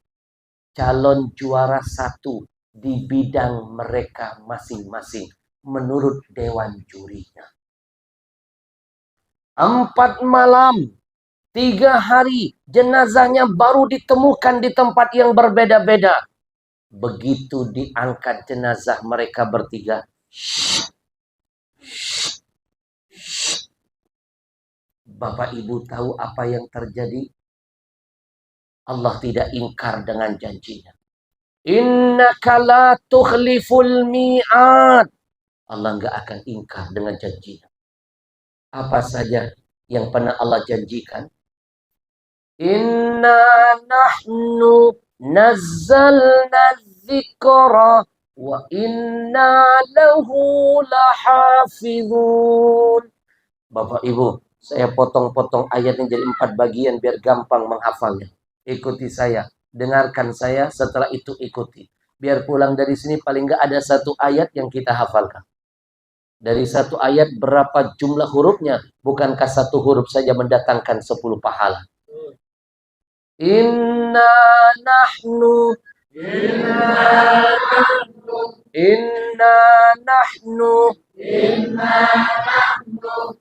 calon juara 1 di bidang mereka masing-masing menurut dewan jurinya. 4 malam, 3 hari, jenazahnya baru ditemukan di tempat yang berbeda-beda. Begitu diangkat jenazah mereka bertiga, Bapak Ibu tahu apa yang terjadi? Allah tidak ingkar dengan janjinya. Innaka la tukhliful mi'ad. Allah nggak akan ingkar dengan janjinya. Apa saja yang pernah Allah janjikan? Inna nahnu nazzalna dzikra wa inna lahu lahafizun. Bapak Ibu, saya potong-potong ayatnya jadi 4 bagian biar gampang menghafalnya. Ikuti saya, dengarkan saya, setelah itu ikuti. Biar pulang dari sini paling nggak ada 1 ayat yang kita hafalkan. Dari 1 ayat berapa jumlah hurufnya? Bukankah 1 huruf saja mendatangkan 10 pahala? Inna nahnu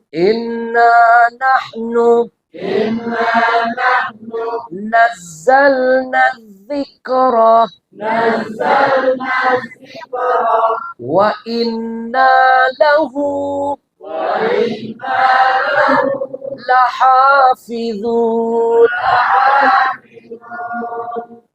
Inna nahnu nazzalna dzikra wa inna lahu lahafizun.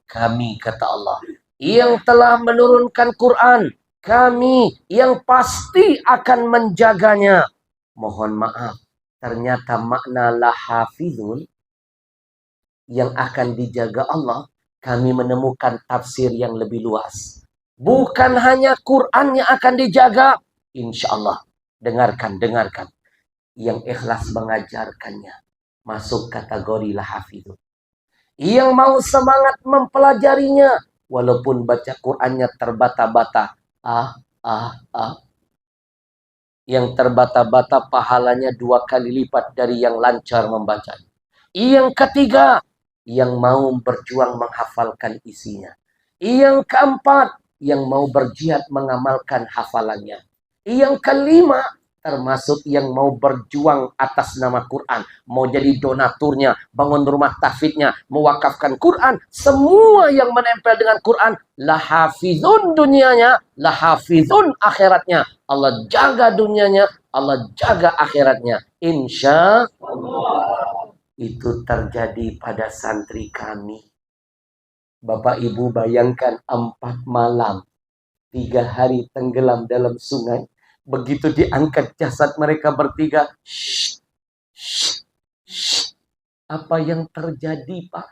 Kami, kata Allah, yang telah menurunkan Quran, kami yang pasti akan menjaganya. Mohon maaf, ternyata makna lahafizun yang akan dijaga Allah, kami menemukan tafsir yang lebih luas. Bukan hanya Quran yang akan dijaga, insya Allah. Dengarkan. Yang ikhlas mengajarkannya masuk kategori lahafizun. Yang mau semangat mempelajarinya, walaupun baca Qurannya terbata-bata. Yang terbata-bata pahalanya 2 kali lipat dari yang lancar membacanya. Yang ketiga, yang mau berjuang menghafalkan isinya. Yang keempat, yang mau berjihad mengamalkan hafalannya. Yang kelima, termasuk yang mau berjuang atas nama Quran, mau jadi donaturnya, bangun rumah tahfidnya, mewakafkan Quran, semua yang menempel dengan Quran, lahafizun dunianya, lahafizun akhiratnya. Allah jaga dunianya, Allah jaga akhiratnya. Insya Allah. Itu terjadi pada santri kami. Bapak Ibu bayangkan 4 malam, 3 hari tenggelam dalam sungai. Begitu diangkat jasad mereka bertiga, apa yang terjadi, Pak?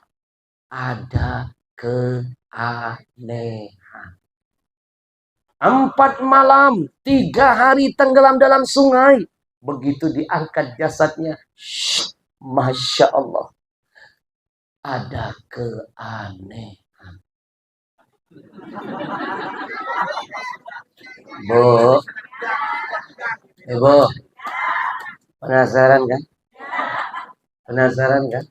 Ada keanehan. 4 malam, 3 hari tenggelam dalam sungai. Begitu diangkat jasadnya, Masya Allah, ada keanehan. Bu, Ibu, penasaran kan? Penasaran kan?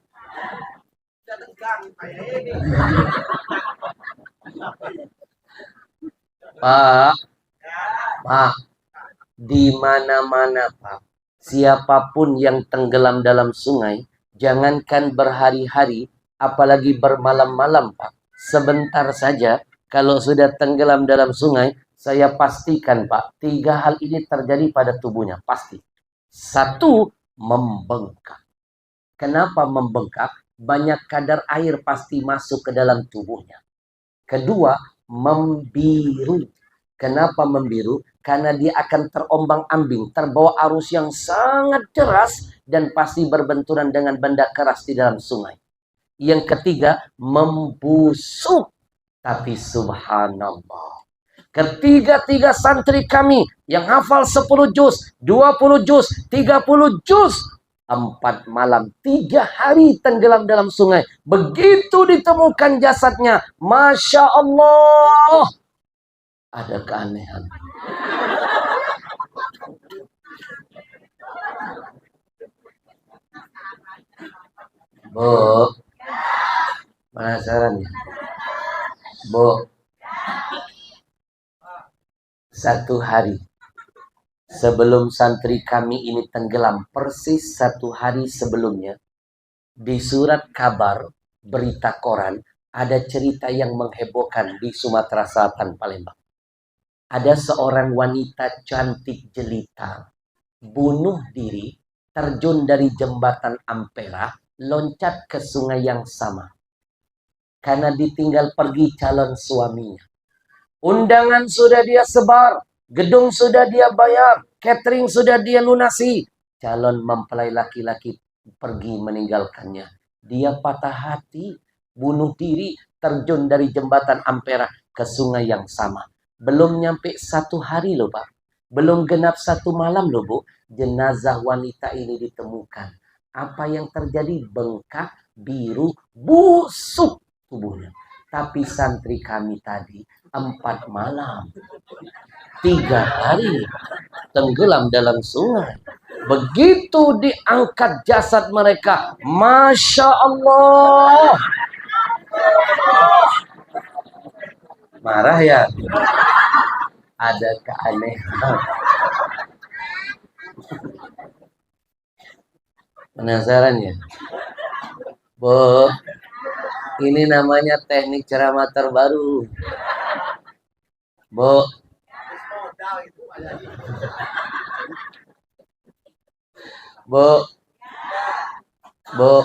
Pak, di mana-mana, Pak, siapapun yang tenggelam dalam sungai, jangankan berhari-hari, apalagi bermalam-malam, Pak. Sebentar saja, kalau sudah tenggelam dalam sungai, saya pastikan, Pak, 3 hal ini terjadi pada tubuhnya, pasti. 1, membengkak. Kenapa membengkak? Banyak kadar air pasti masuk ke dalam tubuhnya. Kedua, membiru. Kenapa membiru? Karena dia akan terombang-ambing, terbawa arus yang sangat deras dan pasti berbenturan dengan benda keras di dalam sungai. Yang ketiga, membusuk. Tapi subhanallah, ketiga-tiga santri kami yang hafal 10 juz, 20 juz, 30 juz, 4 malam 3 hari tenggelam dalam sungai. Begitu ditemukan jasadnya, Masya Allah, ada keanehan. Bu, penasaran ya? Bu, 1 hari sebelum santri kami ini tenggelam, persis 1 hari sebelumnya, di surat kabar, berita koran, ada cerita yang menghebohkan di Sumatera Selatan, Palembang. Ada seorang wanita cantik jelita, bunuh diri, terjun dari jembatan Ampera, loncat ke sungai yang sama. Karena ditinggal pergi calon suaminya. Undangan sudah dia sebar, gedung sudah dia bayar, catering sudah dia lunasi. Calon mempelai laki-laki pergi meninggalkannya. Dia patah hati, bunuh diri, terjun dari jembatan Ampera ke sungai yang sama. Belum nyampe 1 hari loh Pak. Belum genap 1 malam loh Bu. Jenazah wanita ini ditemukan. Apa yang terjadi? Bengkak, biru, busuk tubuhnya. Tapi santri kami tadi 4 malam 3 hari tenggelam dalam sungai. Begitu diangkat jasad mereka, Masya Allah. Marah ya? Ada keanehan. Penasaran ya? Bu, ini namanya teknik ceramah terbaru. Bu, Bu,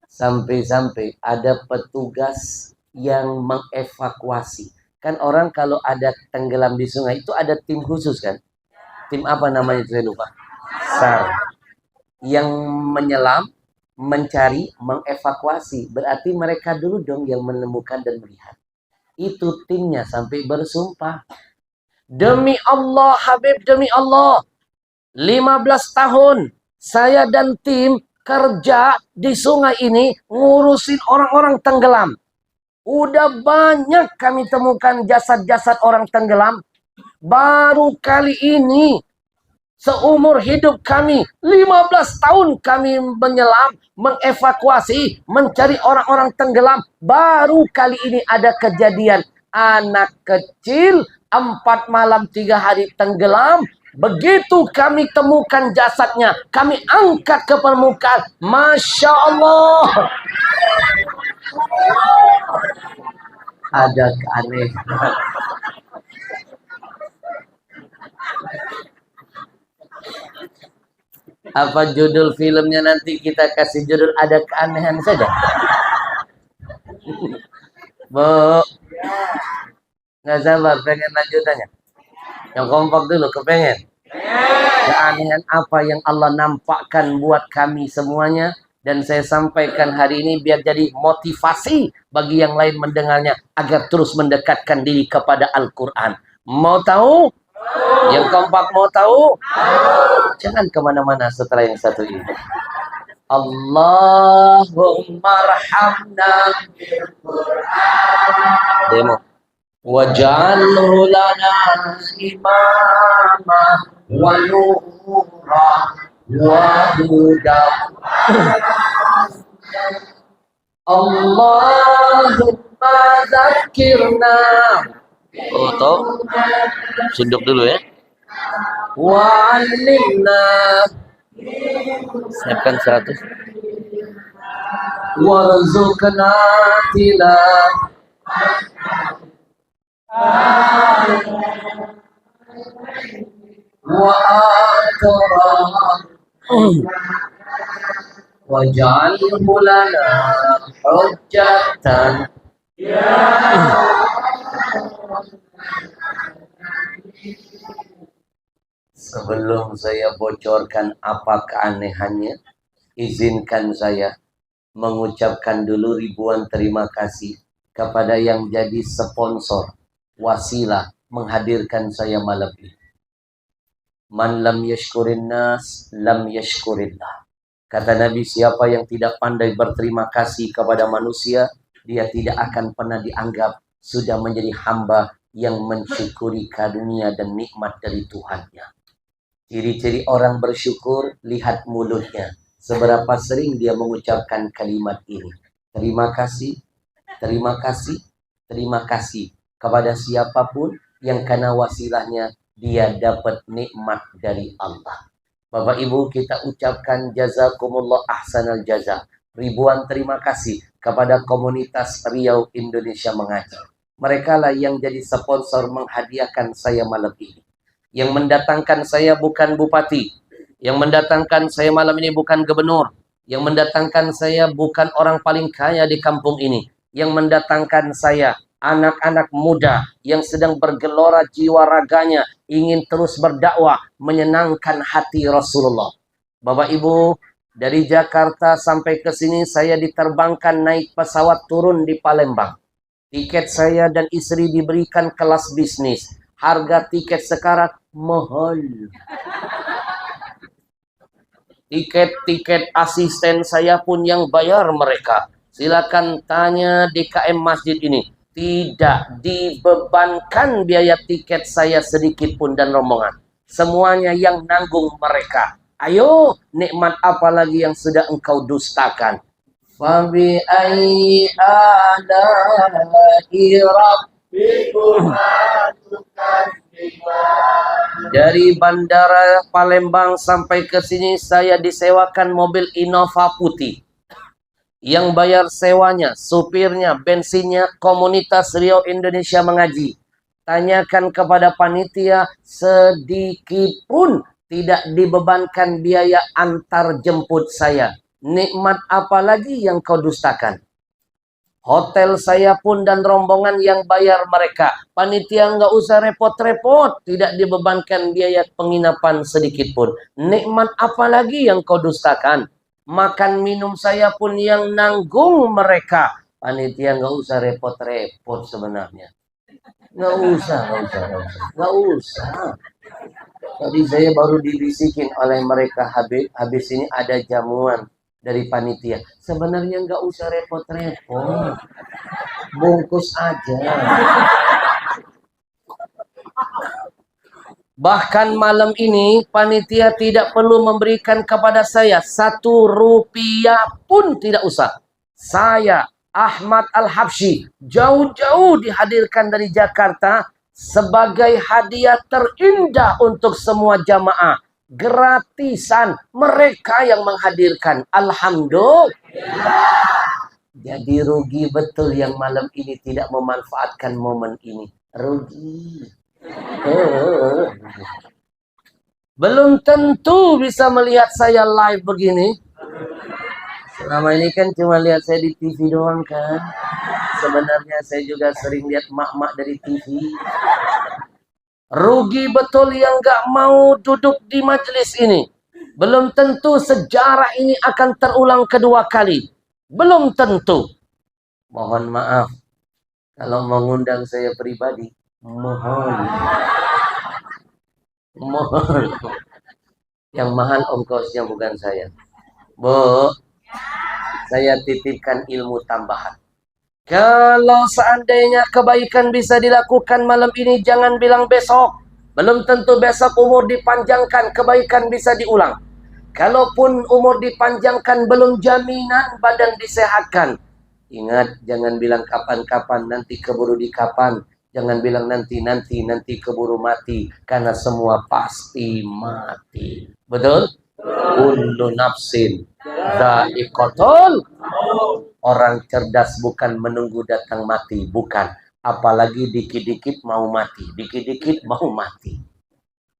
sampai-sampai ada petugas yang mengevakuasi. Kan orang kalau ada tenggelam di sungai itu ada tim khusus kan? Tim apa namanya saya lupa. SAR. Yang menyelam, mencari, mengevakuasi. Berarti mereka dulu dong yang menemukan dan melihat. Itu timnya sampai bersumpah. Demi Allah Habib, demi Allah, 15 tahun saya dan tim kerja di sungai ini ngurusin orang-orang tenggelam. Udah banyak kami temukan jasad-jasad orang tenggelam. Baru kali ini seumur hidup kami 15 tahun kami menyelam, mengevakuasi, mencari orang-orang tenggelam. Baru kali ini ada kejadian anak kecil 4 malam 3 hari tenggelam. Begitu kami temukan jasadnya, kami angkat ke permukaan. Masya Allah, ada keanehan. Apa judul filmnya nanti kita kasih judul ada keanehan saja? Bu, nggak sabar pengen lanjutannya. Yang kompak dulu kepengen. Keanehan apa yang Allah nampakkan buat kami semuanya. Dan saya sampaikan hari ini biar jadi motivasi bagi yang lain mendengarnya. Agar terus mendekatkan diri kepada Al-Quran. Mau tahu? Yang kompak mau tahu? Jangan kemana-mana setelah yang satu ini. Allahumma rahamna bil Quran. Demo. Waj'alhu lana imama wa nura wa huda. Allahumma zakirna. Oh, toh. Sunduk dulu ya. Wa 'allimna. Siapkan 100. Warzuqna tilawah. Wa waj'alhu lana hujjatan. Sebelum saya bocorkan apa keanehannya, izinkan saya mengucapkan dulu ribuan terima kasih kepada yang jadi sponsor, wasilah menghadirkan saya malam ini. Man lam yashkurin nas, lam yashkurillah. Kata Nabi, siapa yang tidak pandai berterima kasih kepada manusia, dia tidak akan pernah dianggap sudah menjadi hamba yang mensyukuri karunia dan nikmat dari Tuhannya. Ciri-ciri orang bersyukur, lihat mulutnya. Seberapa sering dia mengucapkan kalimat ini. Terima kasih, terima kasih, terima kasih kepada siapapun yang karena wasilahnya dia dapat nikmat dari Allah. Bapak Ibu, kita ucapkan jazakumullah ahsanal jaza. Ribuan terima kasih kepada komunitas Riau Indonesia Mengaji. Mereka lah yang jadi sponsor menghadiahkan saya malam ini. Yang mendatangkan saya bukan bupati. Yang mendatangkan saya malam ini bukan gubernur. Yang mendatangkan saya bukan orang paling kaya di kampung ini. Yang mendatangkan saya anak-anak muda yang sedang bergelora jiwa raganya, ingin terus berdakwah, menyenangkan hati Rasulullah. Bapak Ibu, dari Jakarta sampai ke sini saya diterbangkan naik pesawat turun di Palembang. Tiket saya dan istri diberikan kelas bisnis. Harga tiket sekarang mahal. Tiket-tiket asisten saya pun yang bayar mereka. Silakan tanya DKM masjid ini. Tidak dibebankan biaya tiket saya sedikit pun dan rombongan. Semuanya yang nanggung mereka. Ayo, nikmat apa lagi yang sudah engkau dustakan? Fabi ai ala'i rabbikum dari Bandara Palembang sampai ke sini saya disewakan mobil Innova putih. Yang bayar sewanya, supirnya, bensinnya, komunitas Riau Indonesia Mengaji. Tanyakan kepada panitia, sedikit pun tidak dibebankan biaya antar jemput saya. Nikmat apa lagi yang kau dustakan? Hotel saya pun dan rombongan yang bayar mereka. Panitia nggak usah repot-repot. Tidak dibebankan biaya penginapan sedikit pun. Nikmat apa lagi yang kau dustakan? Makan minum saya pun yang nanggung mereka. Panitia nggak usah repot-repot sebenarnya. Nggak usah. Tadi saya baru dibisikin oleh mereka, habis ini ada jamuan dari panitia. Sebenarnya nggak usah repot-repot. Bungkus aja. Bahkan malam ini panitia tidak perlu memberikan kepada saya 1 rupiah pun tidak usah. Saya Ahmad Al-Habsyi jauh-jauh dihadirkan dari Jakarta sebagai hadiah terindah untuk semua jamaah. Gratisan, mereka yang menghadirkan. Alhamdulillah. Jadi rugi betul yang malam ini tidak memanfaatkan momen ini. Rugi. Belum tentu bisa melihat saya live begini. Selama ini kan cuma lihat saya di TV doang kan. Sebenarnya saya juga sering lihat mak-mak dari TV. Rugi betul yang gak mau duduk di majelis ini. Belum tentu sejarah ini akan terulang kedua kali. Belum tentu. Mohon maaf. Kalau mengundang saya pribadi. Mohon. Yang mahal ongkosnya bukan saya. Bu, saya titipkan ilmu tambahan. Kalau seandainya kebaikan bisa dilakukan malam ini, jangan bilang besok. Belum tentu besok umur dipanjangkan, kebaikan bisa diulang. Kalaupun umur dipanjangkan, belum jaminan badan disehatkan. Ingat, jangan bilang kapan-kapan, nanti keburu di kapan. Jangan bilang nanti keburu mati. Karena semua pasti mati. Betul? Kullu nafsin dha'iqatul. Orang cerdas bukan menunggu datang mati. Bukan. Apalagi dikit-dikit mau mati. Dikit-dikit mau mati.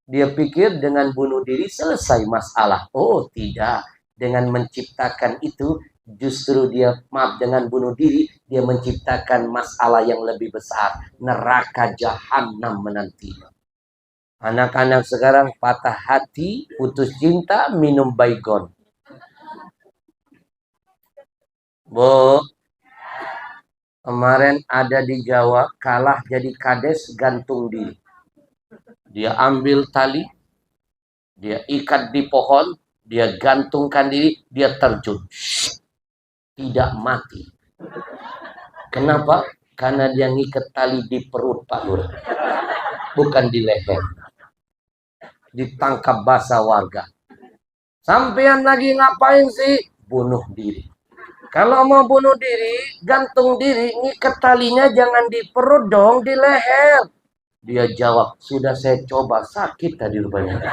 Dia pikir dengan bunuh diri selesai masalah. Oh tidak. Dengan menciptakan itu, justru dia, dengan bunuh diri, dia menciptakan masalah yang lebih besar. Neraka jahanam menanti. Anak-anak sekarang patah hati, putus cinta, minum baygon. Bu, kemarin ada di Jawa, kalah jadi kades gantung diri. Dia ambil tali, Dia ikat di pohon, dia gantungkan diri, dia terjun. Tidak mati. Kenapa? Karena dia ngikat tali di perut Pak Lur. Bukan di leher. Ditangkap basah warga. Sampean lagi ngapain sih? Bunuh diri. Kalau mau bunuh diri, gantung diri, ngikat talinya jangan di perut dong, di leher. Dia jawab, sudah saya coba, sakit tadi rupanya.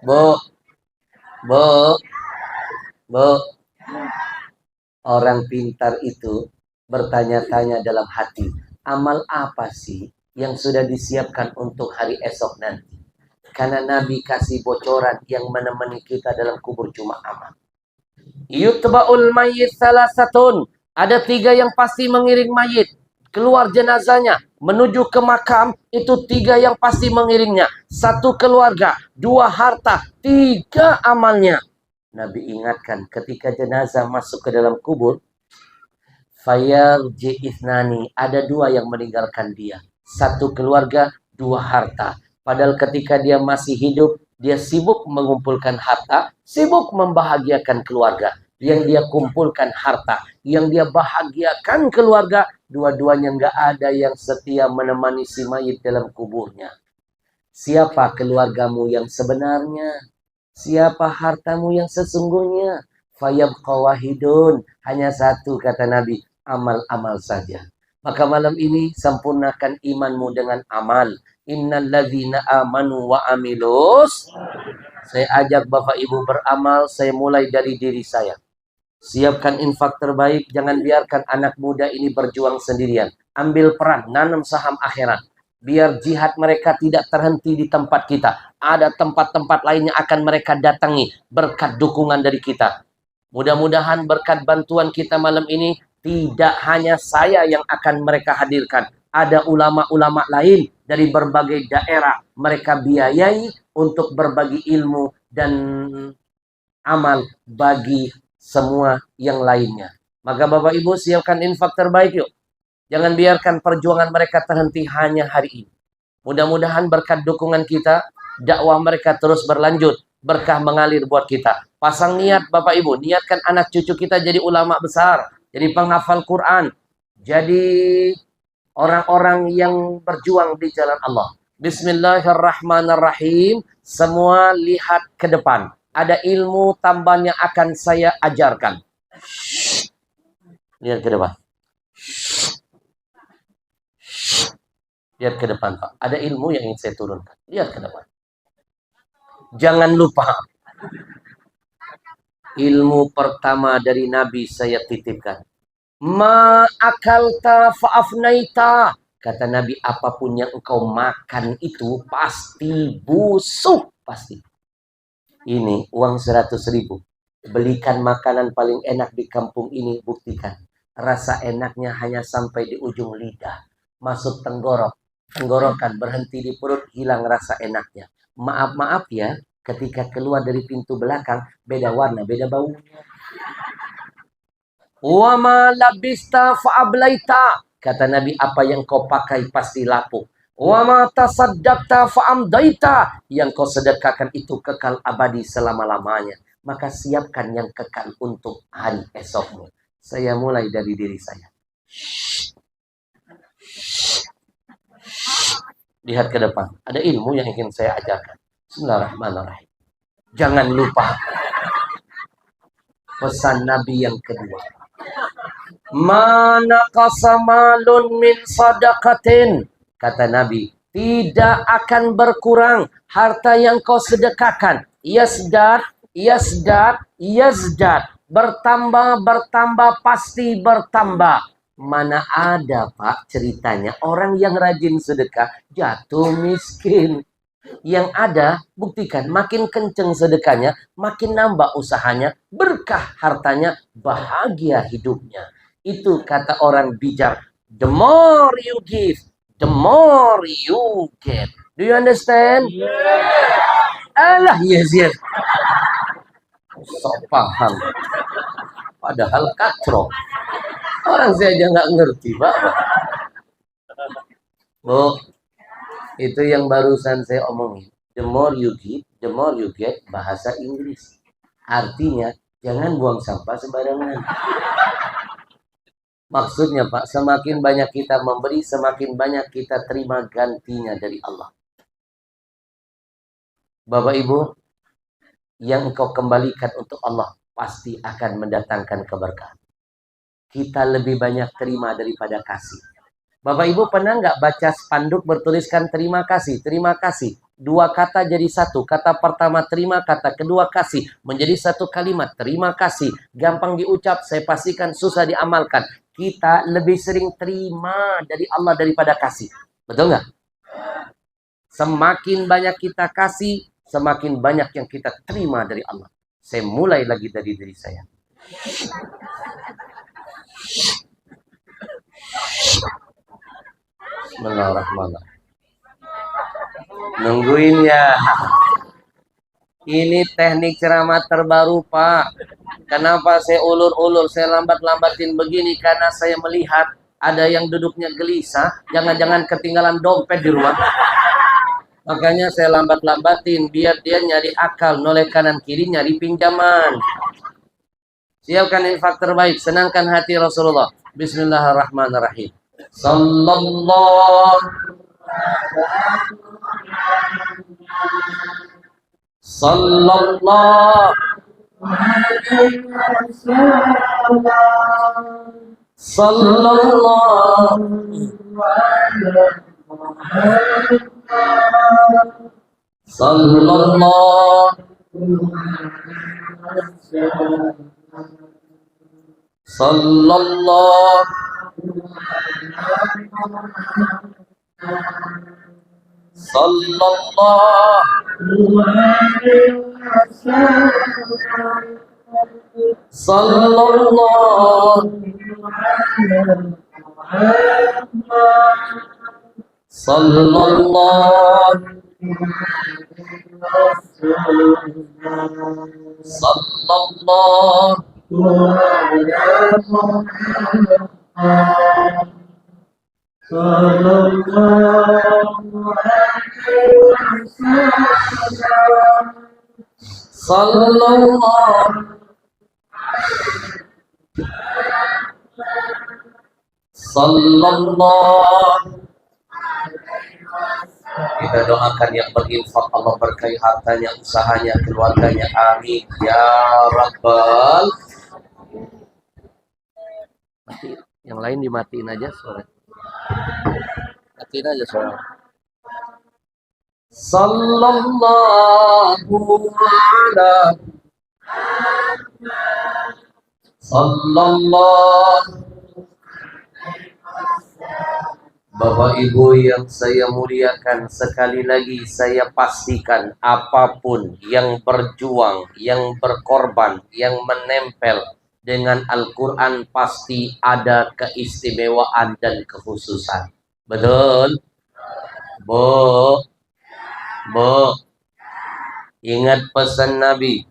Bu, bu, orang pintar itu bertanya-tanya dalam hati, amal apa sih yang sudah disiapkan untuk hari esok nanti? Karena Nabi kasih bocoran yang menemani kita dalam kubur cuma amal. Yutba'ul mayyit salasatun. Ada 3 yang pasti mengiring mayit. Keluar jenazahnya, menuju ke makam, itu 3 yang pasti mengiringnya. 1 keluarga, 2 harta, 3 amalnya. Nabi ingatkan ketika jenazah masuk ke dalam kubur, fayarji ithnani, ada 2 yang meninggalkan dia. 1 keluarga, 2 harta. Padahal ketika dia masih hidup, dia sibuk mengumpulkan harta, sibuk membahagiakan keluarga. Yang dia kumpulkan harta, yang dia bahagiakan keluarga, dua-duanya nggak ada yang setia menemani si mayit dalam kuburnya. Siapa keluargamu yang sebenarnya? Siapa hartamu yang sesungguhnya? Fayabqa wahidun, hanya 1 kata Nabi, amal-amal saja. Maka malam ini sempurnakan imanmu dengan amal. Innalladzina amanu wa amilus. Saya ajak Bapak Ibu beramal, saya mulai dari diri saya. Siapkan infak terbaik, jangan biarkan anak muda ini berjuang sendirian. Ambil peran, nanam saham akhirat. Biar jihad mereka tidak terhenti di tempat kita. Ada tempat-tempat lainnya akan mereka datangi berkat dukungan dari kita. Mudah-mudahan berkat bantuan kita malam ini, tidak hanya saya yang akan mereka hadirkan. Ada ulama-ulama lain dari berbagai daerah. Mereka biayai untuk berbagi ilmu dan amal bagi semua yang lainnya. Maka Bapak Ibu siapkan infak terbaik yuk. Jangan biarkan perjuangan mereka terhenti hanya hari ini. Mudah-mudahan berkat dukungan kita, dakwah mereka terus berlanjut. Berkah mengalir buat kita. Pasang niat Bapak Ibu, niatkan anak cucu kita jadi ulama besar, jadi penghafal Quran, jadi orang-orang yang berjuang di jalan Allah. Bismillahirrahmanirrahim. Semua lihat ke depan. Ada ilmu tambahan yang akan saya ajarkan. Lihat ke depan. Lihat ke depan, Pak. Ada ilmu yang ingin saya turunkan. Lihat ke depan. Jangan lupa. Ilmu pertama dari Nabi saya titipkan. Ma akalta fa'afnaita. Kata Nabi, apapun yang engkau makan itu pasti busuk. Pasti. Ini uang 100.000. Belikan makanan paling enak di kampung ini, buktikan. Rasa enaknya hanya sampai di ujung lidah. Masuk tenggorokan, berhenti di perut, hilang rasa enaknya. Maaf ya, ketika keluar dari pintu belakang, beda warna, beda baunya. Wa ma labista fa'ablaita. Kata Nabi, apa yang kau pakai pasti lapuk. Wa ma tasaddaqta fa'amdaita. Yang kau sedekahkan itu kekal abadi selama-lamanya. Maka siapkan yang kekal untuk hari esokmu. Saya mulai dari diri saya. Lihat ke depan. Ada ilmu yang ingin saya ajarkan. Bismillahirrahmanirrahim. Jangan lupa pesan Nabi yang kedua. Mana kasamalun min sadaqatin. Kata Nabi, tidak akan berkurang harta yang kau sedekahkan. Yazdad. Bertambah, pasti bertambah. Mana ada Pak ceritanya orang yang rajin sedekah jatuh miskin. Yang ada, buktikan, makin kenceng sedekahnya, makin nambah usahanya, berkah hartanya, bahagia hidupnya. Itu kata orang bijak. The more you give, the more you get. Do you understand? Alah, yes. Sok paham. Padahal katro. Orang saya aja nggak ngerti, Pak. Bu, itu yang barusan saya omongin. The more you give, the more you get, bahasa Inggris. Artinya, jangan buang sampah sembarangan. Maksudnya Pak, semakin banyak kita memberi, semakin banyak kita terima gantinya dari Allah. Bapak Ibu, yang engkau kembalikan untuk Allah pasti akan mendatangkan keberkahan. Kita lebih banyak terima daripada kasih. Bapak Ibu pernah nggak baca spanduk bertuliskan terima kasih, terima kasih. Dua kata jadi satu. Kata pertama terima, kata kedua kasih. Menjadi satu kalimat, terima kasih. Gampang diucap, saya pastikan susah diamalkan. Kita lebih sering terima dari Allah daripada kasih. Betul nggak? Semakin banyak kita kasih, semakin banyak yang kita terima dari Allah. Saya mulai lagi dari diri saya. Bismillahirrahmanirrahim. Nungguin ya. Ini teknik ceramah terbaru Pak. Kenapa saya ulur-ulur, saya lambat-lambatin begini? Karena saya melihat ada yang duduknya gelisah. Jangan-jangan ketinggalan dompet di rumah. Makanya saya lambat-lambatin biar dia nyari akal, noleh kanan kiri nyari pinjaman. Siapkan infak terbaik, senangkan hati Rasulullah. Bismillahirrahmanirrahim. Sallallahu Sallallahu Sallallahu Sallallahu Sallallahu Sallallahu Sallallahu Sallallahu. Kita doakan yang berinfak Allah berkahi hartanya, usahanya, keluarganya. Amin ya Rabbal. Mati. Yang lain dimatiin aja suara. Matiin aja suara. Sallallahu ala Sallallahu. Bapak Ibu yang saya muliakan, sekali lagi saya pastikan apapun yang berjuang, yang berkorban, yang menempel dengan Al-Quran pasti ada keistimewaan dan kekhususan. Betul? Bu, ingat pesan Nabi.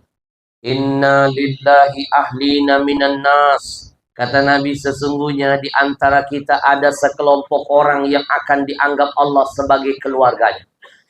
Inna lillahi ahlina minan nas. Kata Nabi, sesungguhnya di antara kita ada sekelompok orang yang akan dianggap Allah sebagai keluarganya.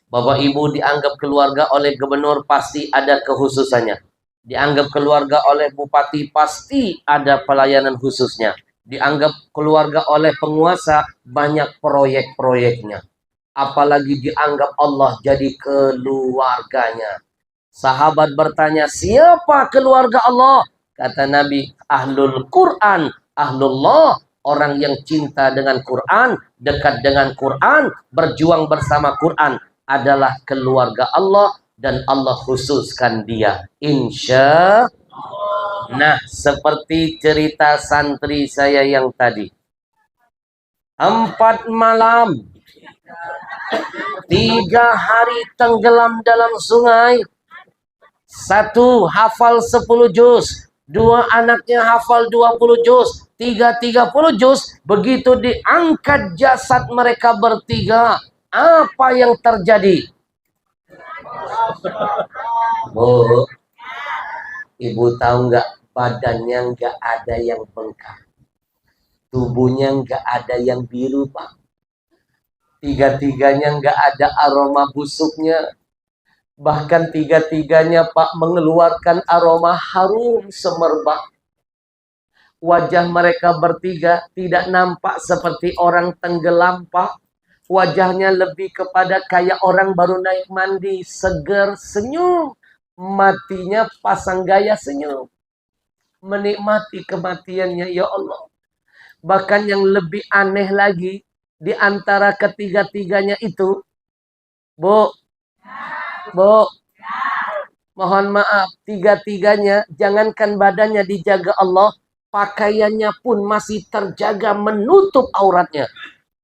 Bapak Ibu dianggap keluarga oleh gubernur pasti ada kekhususannya. Dianggap keluarga oleh bupati pasti ada pelayanan khususnya. Dianggap keluarga oleh penguasa banyak proyek-proyeknya. Apalagi dianggap Allah jadi keluarganya. Sahabat bertanya, siapa keluarga Allah? Kata Nabi, ahlul Quran, ahlullah, orang yang cinta dengan Quran, dekat dengan Quran, berjuang bersama Quran adalah keluarga Allah dan Allah khususkan dia. Insya Allah. Nah, seperti cerita santri saya yang tadi. 4 malam, 3 hari tenggelam dalam sungai. 1 hafal 10 juz. 2 anaknya hafal 20 juz, 3 30 juz. Begitu diangkat jasad mereka bertiga, apa yang terjadi? Bu, Ibu tahu nggak, badannya nggak ada yang bengkak, tubuhnya nggak ada yang biru Pak, 3-tiganya nggak ada aroma busuknya. Bahkan tiga-tiganya Pak mengeluarkan aroma harum semerbak. Wajah mereka bertiga tidak nampak seperti orang tenggelam Pak. Wajahnya lebih kepada kayak orang baru naik mandi, seger, senyum. Matinya pasang gaya senyum. Menikmati kematiannya, ya Allah. Bahkan yang lebih aneh lagi, di antara ketiga-tiganya itu, Bu, Bu, mohon maaf, tiga-tiganya, jangankan badannya dijaga Allah, pakaiannya pun masih terjaga menutup auratnya.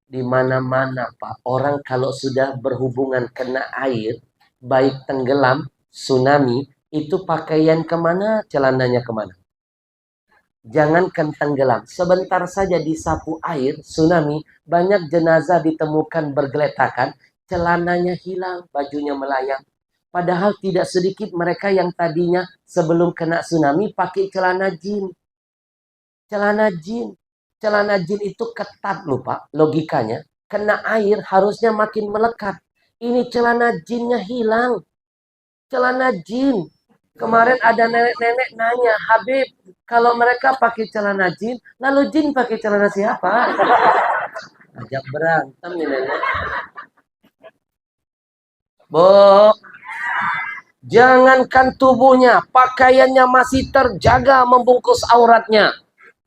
Di mana-mana Pak, orang kalau sudah berhubungan kena air, baik tenggelam, tsunami, itu pakaian kemana, celananya kemana? Jangankan tenggelam, sebentar saja disapu air, tsunami, banyak jenazah ditemukan bergeletakan, celananya hilang, bajunya melayang. Padahal tidak sedikit mereka yang tadinya sebelum kena tsunami pakai celana jin. Celana jin. Celana jin itu ketat loh Pak, logikanya. Kena air harusnya makin melekat. Ini celana jinnya hilang. Celana jin. Kemarin ada nenek-nenek nanya, Habib, kalau mereka pakai celana jin, lalu jin pakai celana siapa? Ajak berantem nih nenek. Bu, jangankan tubuhnya, pakaiannya masih terjaga membungkus auratnya.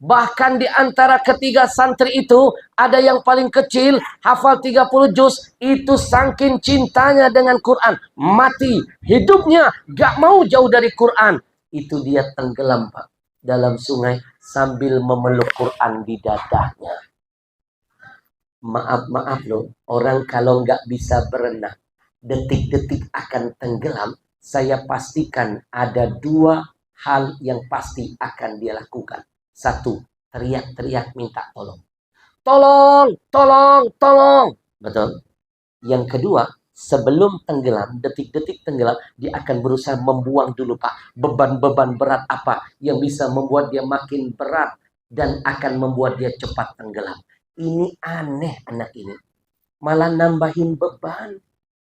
Bahkan di antara ketiga santri itu, ada yang paling kecil, hafal 30 juz, itu saking cintanya dengan Quran. Mati, hidupnya gak mau jauh dari Quran. Itu dia tenggelam Pak, dalam sungai sambil memeluk Quran di dadanya. Maaf loh, orang kalau gak bisa berenang, detik-detik akan tenggelam, saya pastikan ada dua hal yang pasti akan dia lakukan. Satu, teriak-teriak minta tolong. Tolong, tolong, tolong. Betul. Yang kedua, sebelum tenggelam, detik-detik tenggelam, dia akan berusaha membuang dulu Pak, beban-beban berat apa yang bisa membuat dia makin berat dan akan membuat dia cepat tenggelam. Ini aneh anak ini. Malah nambahin beban.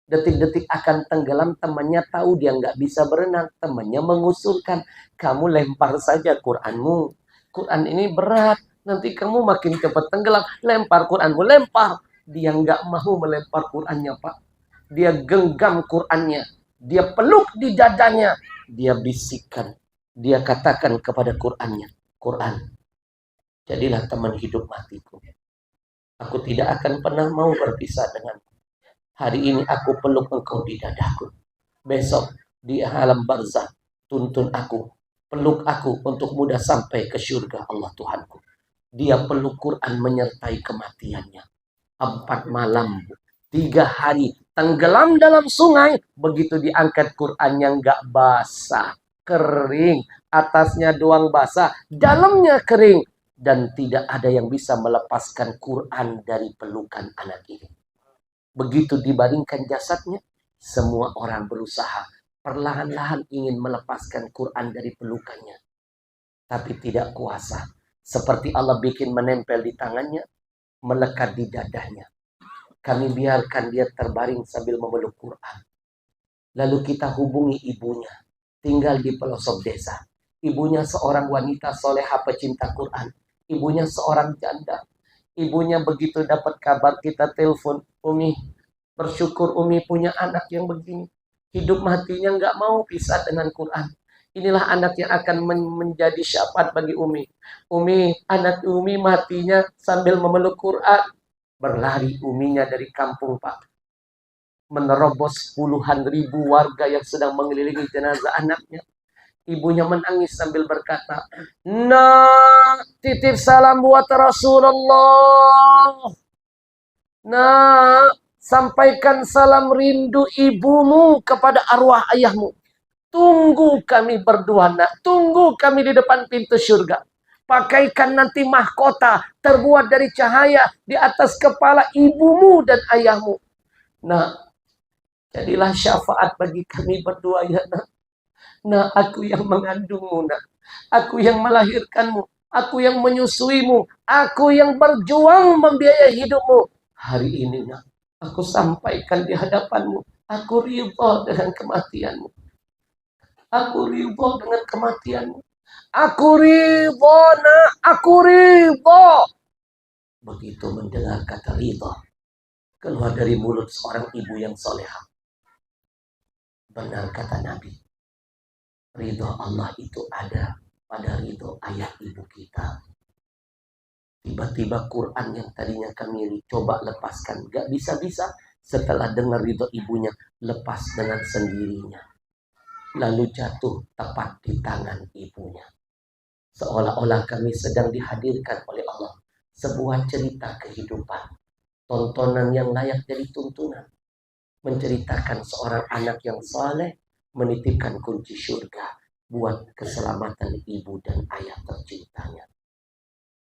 Detik-detik akan tenggelam, temannya tahu dia nggak bisa berenang. Temannya mengusulkan, kamu lempar saja Quranmu. Quran ini berat, nanti kamu makin cepat tenggelam. Lempar Quranmu, lempar. Dia nggak mau melempar Qurannya Pak. Dia genggam Qurannya. Dia peluk di dadanya. Dia bisikkan. Dia katakan kepada Qurannya, Quran, jadilah teman hidup matiku. Aku tidak akan pernah mau berpisah denganmu. Hari ini aku peluk engkau di dadaku. Besok di alam barzah tuntun aku, peluk aku untuk mudah sampai ke surga Allah Tuhanku. Dia peluk Quran menyertai kematiannya. 4 malam, 3 hari tenggelam dalam sungai. Begitu diangkat Qurannya nggak basah, kering. Atasnya doang basah, dalamnya kering. Dan tidak ada yang bisa melepaskan Quran dari pelukan anak ini. Begitu dibaringkan jasadnya, semua orang berusaha perlahan-lahan ingin melepaskan Quran dari pelukannya. Tapi tidak kuasa. Seperti Allah bikin menempel di tangannya, melekat di dadanya. Kami biarkan dia terbaring sambil memeluk Quran. Lalu kita hubungi ibunya, tinggal di pelosok desa. Ibunya seorang wanita soleha pecinta Quran. Ibunya seorang janda. Ibunya begitu dapat kabar, kita telepon, Umi, bersyukur Umi punya anak yang begini. Hidup matinya nggak mau pisah dengan Quran. Inilah anak yang akan menjadi syafaat bagi Umi. Umi, anak Umi matinya sambil memeluk Quran. Berlari uminya dari kampung Pak. Menerobos puluhan ribu warga yang sedang mengelilingi jenazah anaknya. Ibunya menangis sambil berkata, nah, titip salam buat Rasulullah. Nah, sampaikan salam rindu ibumu kepada arwah ayahmu. Tunggu kami berdua nak. Tunggu kami di depan pintu surga. Pakaikan nanti mahkota terbuat dari cahaya di atas kepala ibumu dan ayahmu. Nah, jadilah syafaat bagi kami berdua ya nak. Nah, aku yang mengandungmu nak. Aku yang melahirkanmu. Aku yang menyusuimu. Aku yang berjuang membiayai hidupmu. Hari ini nak, aku sampaikan di hadapanmu. Aku ridho dengan kematianmu. Aku ridho dengan kematianmu. Aku ridho, nak. Aku ridho. Begitu mendengar kata ridho keluar dari mulut seorang ibu yang soleha. Benar kata Nabi, ridho Allah itu ada pada ridho ayah ibu kita. Tiba-tiba Quran yang tadinya kami coba lepaskan, gak bisa-bisa. Setelah dengar ridho ibunya, lepas dengan sendirinya. Lalu jatuh tepat di tangan ibunya. Seolah-olah kami sedang dihadirkan oleh Allah sebuah cerita kehidupan, tontonan yang layak jadi tuntunan, menceritakan seorang anak yang saleh menitipkan kunci surga buat keselamatan ibu dan ayah tercintanya.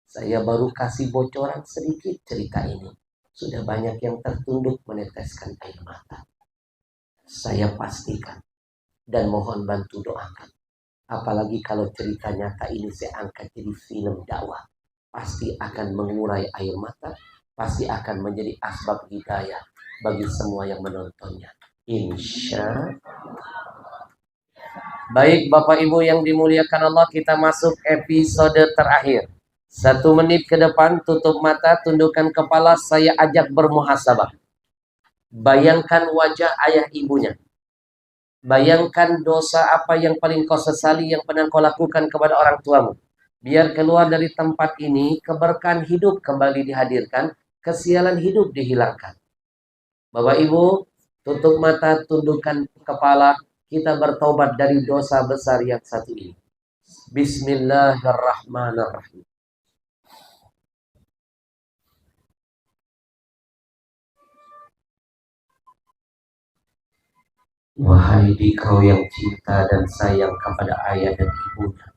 Saya baru kasih bocoran sedikit cerita ini. Sudah banyak yang tertunduk meneteskan air mata. Saya pastikan dan mohon bantu doakan. Apalagi kalau cerita nyata ini saya angkat jadi film dakwah. Pasti akan mengurai air mata. Pasti akan menjadi asbab hidayah bagi semua yang menontonnya. Insya Allah. Baik Bapak Ibu yang dimuliakan Allah, kita masuk episode terakhir. 1 menit ke depan, tutup mata, tundukkan kepala, saya ajak bermuhasabah. Bayangkan wajah ayah ibunya. Bayangkan dosa apa yang paling kau sesali yang pernah kau lakukan kepada orang tuamu. Biar keluar dari tempat ini, keberkahan hidup kembali dihadirkan, kesialan hidup dihilangkan. Bapak Ibu, tutup mata, tundukkan kepala, kita bertobat dari dosa besar yang satu ini. Bismillahirrahmanirrahim. Wahai dikau yang cinta dan sayang kepada ayah dan ibunya,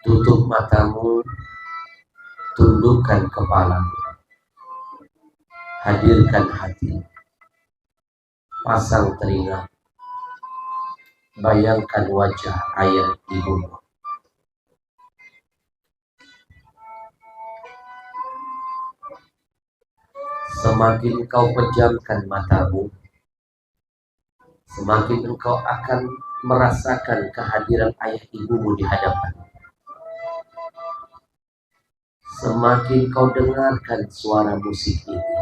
tutup matamu, tundukkan kepalamu, hadirkan hati, pasang telinga, bayangkan wajah ayah ibumu. Semakin kau pejamkan matamu, semakin engkau akan merasakan kehadiran ayah ibumu di hadapan. Semakin kau dengarkan suara musik ini,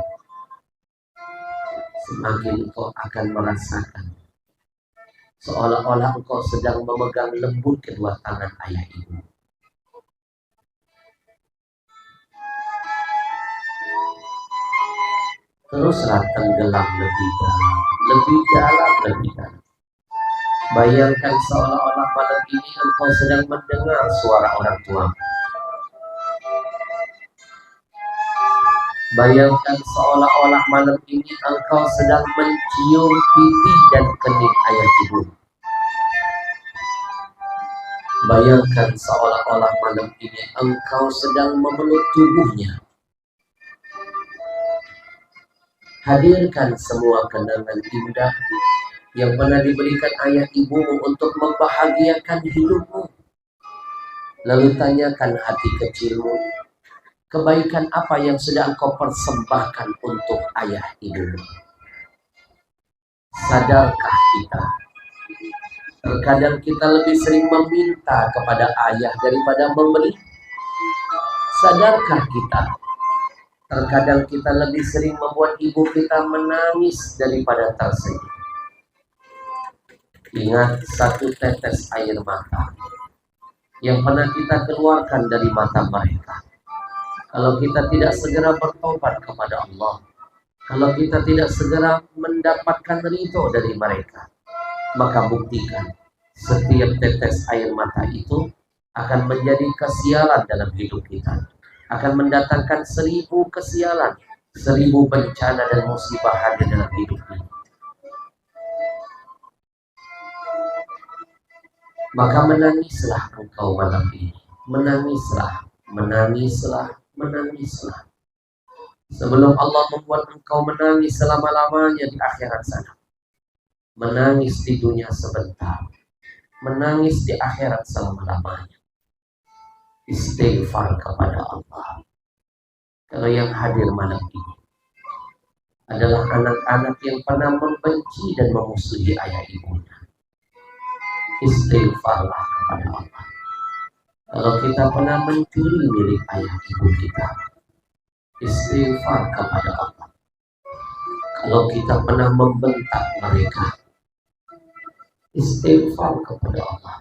semakin engkau akan merasakan seolah-olah engkau sedang memegang lembut kedua tangan ayah ibu. Teruslah tenggelam lebih dalam, lebih dalam, lebih dalam. Bayangkan seolah-olah malam ini engkau sedang mendengar suara orang tua. Bayangkan seolah-olah malam ini engkau sedang mencium pipi dan kening ayah ibu. Bayangkan seolah-olah malam ini engkau sedang memeluk tubuhnya. Hadirkan semua kenangan indah yang pernah diberikan ayah ibumu untuk membahagiakan hidupmu. Lalu tanyakan hati kecilmu, kebaikan apa yang sudah engkau persembahkan untuk ayah ibumu? Sadarkah kita? Terkadang kita lebih sering meminta kepada ayah daripada memberi. Sadarkah kita? Terkadang kita lebih sering membuat ibu kita menangis daripada tersenyum. Ingat satu tetes air mata yang pernah kita keluarkan dari mata mereka. Kalau kita tidak segera bertobat kepada Allah, kalau kita tidak segera mendapatkan ridho dari mereka, maka buktikan setiap tetes air mata itu akan menjadi kesialan dalam hidup kita, akan mendatangkan 1000 kesialan, 1000 bencana dan musibah hadir dalam hidup ini. Maka menangislah engkau malam ini, menangislah, menangislah, menangislah. Sebelum Allah membuat engkau menangis selama-lamanya di akhirat sana. Menangis di dunia sebentar, menangis di akhirat selama-lamanya. Istighfar kepada Allah. Kalau yang hadir malam ini, adalah anak-anak yang pernah membenci dan memusuhi ayah ibunya. Istighfarlah kepada Allah. Kalau kita pernah mencuri milik ayah ibu kita, istighfar kepada Allah. Kalau kita pernah membentak mereka, istighfar kepada Allah.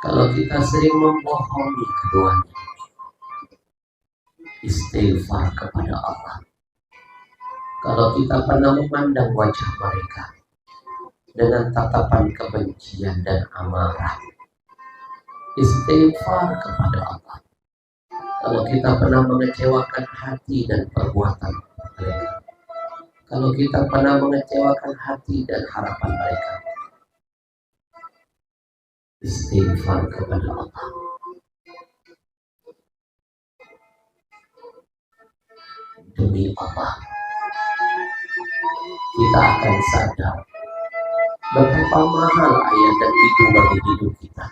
Kalau kita sering membohongi keduanya, istighfar kepada Allah. Kalau kita pernah memandang wajah mereka dengan tatapan kebencian dan amarah, istighfar kepada Allah. Kalau kita pernah mengecewakan hati dan perbuatan mereka, kalau kita pernah mengecewakan hati dan harapan mereka, istighfar kepada Allah. Demi Allah, kita akan sadar betapa mahal ayah dan ibu bagi hidup kita.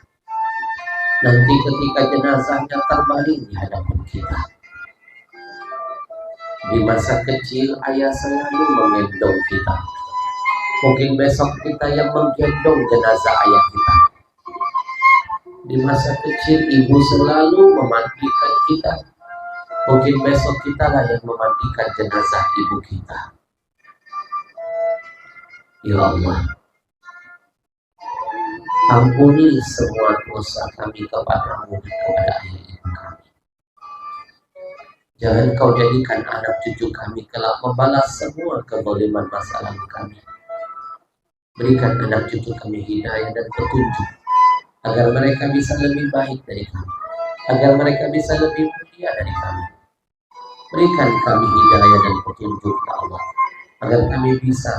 Nanti ketika jenazahnya terbaring di hadapan kita, di masa kecil ayah selalu menggendong kita. Mungkin besok kita yang menggendong jenazah ayah kita. Di masa kecil ibu selalu memandikan kita. Mungkin besok kita lah yang memandikan jenazah ibu kita. Ya Allah, ampuni semua dosa kami kepadamu dan kepada ayah ibu kami. Jangan kau jadikan anak cucu kami kelak membalas semua kezaliman masa lalu kami. Berikan anak cucu kami hidayah dan petunjuk, agar mereka bisa lebih baik dari kami, agar mereka bisa lebih mulia dari kami. Berikan kami hidayah dan petunjuk, ya Allah, agar kami bisa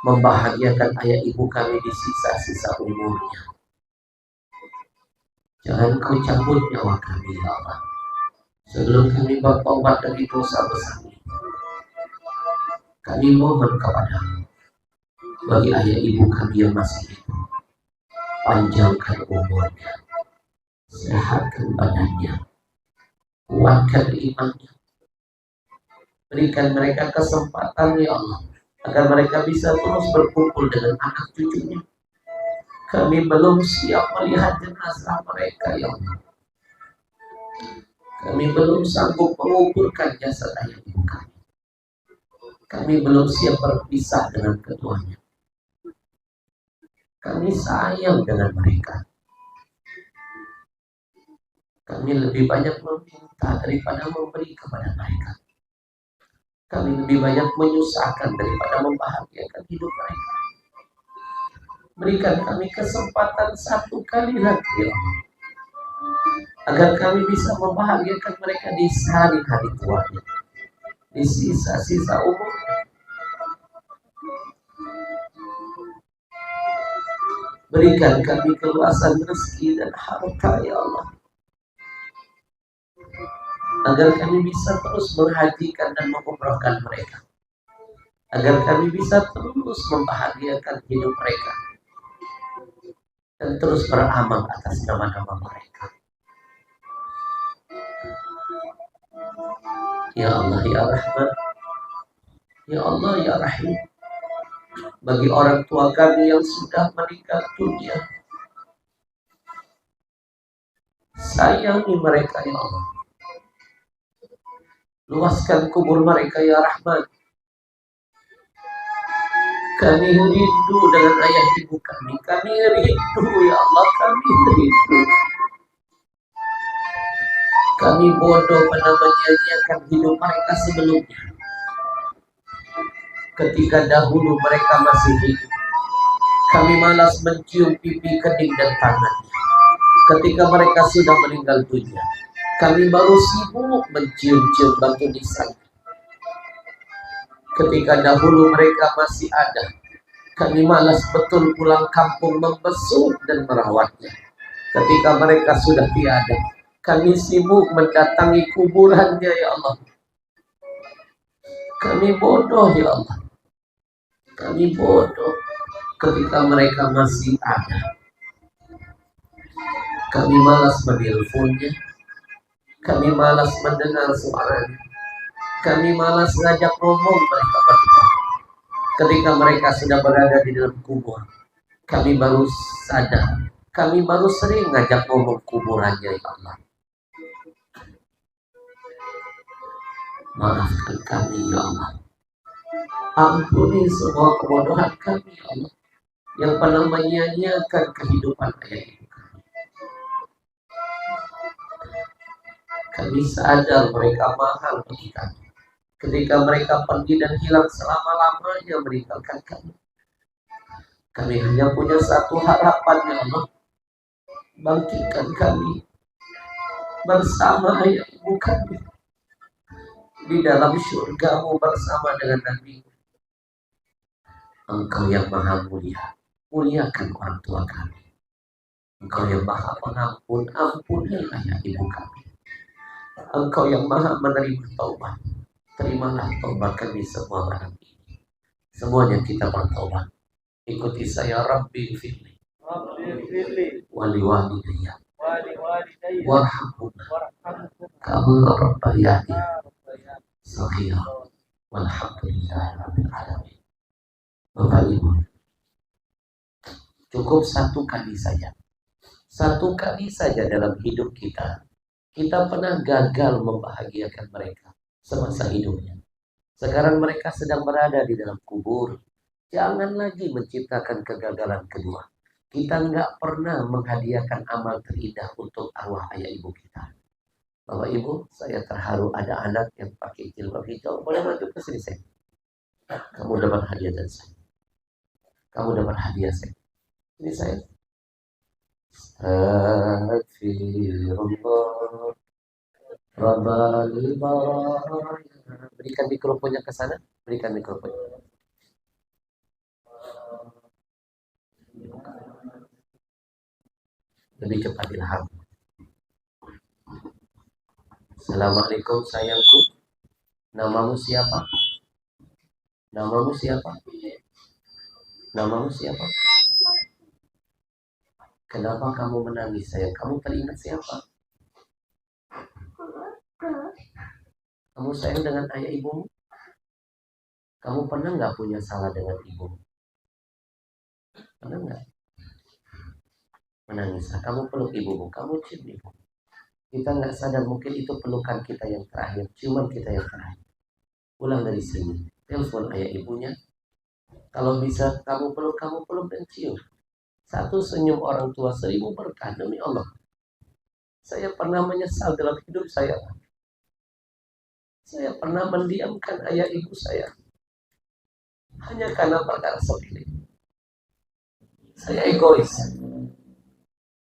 membahagiakan ayah ibu kami di sisa-sisa umurnya. Jangan kau cabut nyawa kami, ya Allah, sebelum kami bertobat dari dosa besar ini. Kami mohon kepadamu, bagi ayah ibu kami yang masih hidup, panjangkan umurnya, sehatkan badannya, kuatkan imannya. Berikan mereka kesempatan, ya Allah, agar mereka bisa terus berkumpul dengan anak cucunya. Kami belum siap melihat jenazah mereka, ya Allah. Kami belum sanggup menguburkan jasad ayah ibu kami. Kami belum siap berpisah dengan keduanya. Kami sayang dengan mereka. Kami lebih banyak meminta daripada memberi kepada mereka. Kami lebih banyak menyusahkan daripada membahagiakan hidup mereka. Berikan kami kesempatan satu kali lagi, ya Allah, agar kami bisa membahagiakan mereka di hari-hari tuanya, di sisa-sisa umurnya. Berikan kami keluasan rezeki dan harta, ya Allah, agar kami bisa terus menghajikan dan mengumrahkan mereka, agar kami bisa terus membahagiakan hidup mereka dan terus beramal atas nama-nama mereka. Ya Allah, ya Rahman, ya Allah, ya Rahim, bagi orang tua kami yang sudah meninggal dunia, sayangi mereka, ya Allah. Luaskan kubur mereka, ya Rahman. Kami rindu dengan ayah ibu kami. Kami rindu, ya Allah, kami rindu. Kami bodoh pada menyanyiakan hidup mereka sebelumnya. Ketika dahulu mereka masih hidup, kami malas mencium pipi, keding, dan tangannya. Ketika mereka sudah meninggal dunia, kami baru sibuk mencium-cium batu nisannya. Ketika dahulu mereka masih ada, kami malas betul pulang kampung membesuk dan merawatnya. Ketika mereka sudah tiada, kami sibuk mendatangi kuburannya, ya Allah. Kami bodoh, ya Allah. Kami bodoh ketika mereka masih ada. Kami malas menelponnya. Kami malas mendengar suaranya. Kami malas ngajak ngomong mereka berdua. Ketika mereka sudah berada di dalam kubur, kami baru sadar, kami baru sering ngajak ngomong kuburannya, ya Allah. Maafkan kami, ya Allah. Ampuni semua kebodohan kami, ya Allah, yang pernah menyia-nyiakan kehidupan ayah ibu kami. Kami sadar mereka mahal bagi kami. Ketika mereka pergi dan hilang selama-lamanya meninggalkan kami, kami hanya punya satu harapan, ya Allah. Bangkitkan kami bersama ayah ibu kami di dalam syurga-Mu bersama dengan Nabi. Engkau yang maha mulia, muliakan orang tua kami. Engkau yang maha pengampun, ampuni ayah ibu kami. Engkau yang maha menerima taubat, terimalah taubat kami semua malam ini. Semuanya kita bertaubat. Ikuti saya, Rabbi firli wali walidayya warhamhuma kama rabbayani shaghira walhamdulillahi rabbil alamin. Bapak Ibu, cukup satu kali saja dalam hidup kita pernah gagal membahagiakan mereka semasa hidupnya. Sekarang mereka sedang berada di dalam kubur. Jangan lagi menciptakan kegagalan kedua. Kita nggak pernah menghadiahkan amal terindah untuk arwah ayah ibu kita. Bapak Ibu, saya terharu ada anak yang pakai jilbab hijau. Boleh maju ke sini saya. Kamu dapat hadiah dari saya. Kamu dapat hadiah saya. Ini saya. Astagfirullah. Rabbal baraya. Berikan mikrofonnya ke sana. Berikan mikrofonnya. Lebih cepat ilham. Assalamualaikum sayangku. Namamu siapa? Namamu siapa? Namamu siapa? Kenapa kamu menangis sayang? Kamu teringat siapa? Kamu sayang dengan ayah ibumu? Kamu pernah nggak punya salah dengan ibumu? Pernah nggak? Menangis. Kamu peluk ibumu, kamu cium ibu. Kita nggak sadar mungkin itu pelukan kita yang terakhir, ciuman kita yang terakhir. Pulang dari sini, telepon ayah ibunya. Kalau bisa kamu peluk dan cium. Satu senyum orang tua 1000 berkah demi Allah. Saya pernah menyesal dalam hidup saya. Saya pernah mendiamkan ayah ibu saya hanya karena perkara sepele. Saya egois.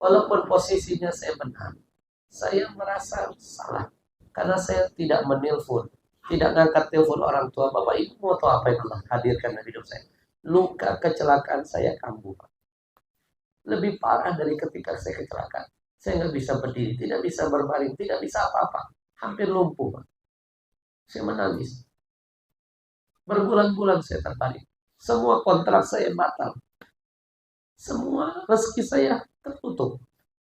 Walaupun posisinya saya benar, saya merasa salah karena saya tidak menelpon, tidak ngangkat telepon orang tua. Bapak ibu mau tahu apa yang Allah hadirkan dalam hidup saya? Luka kecelakaan saya kambuh. Lebih parah dari ketika saya kecelakaan. Saya nggak bisa berdiri, tidak bisa berbaring, tidak bisa apa-apa, hampir lumpuh. Saya menangis. Berbulan-bulan saya terbaring. Semua kontrak saya batal. Semua rezeki saya tertutup.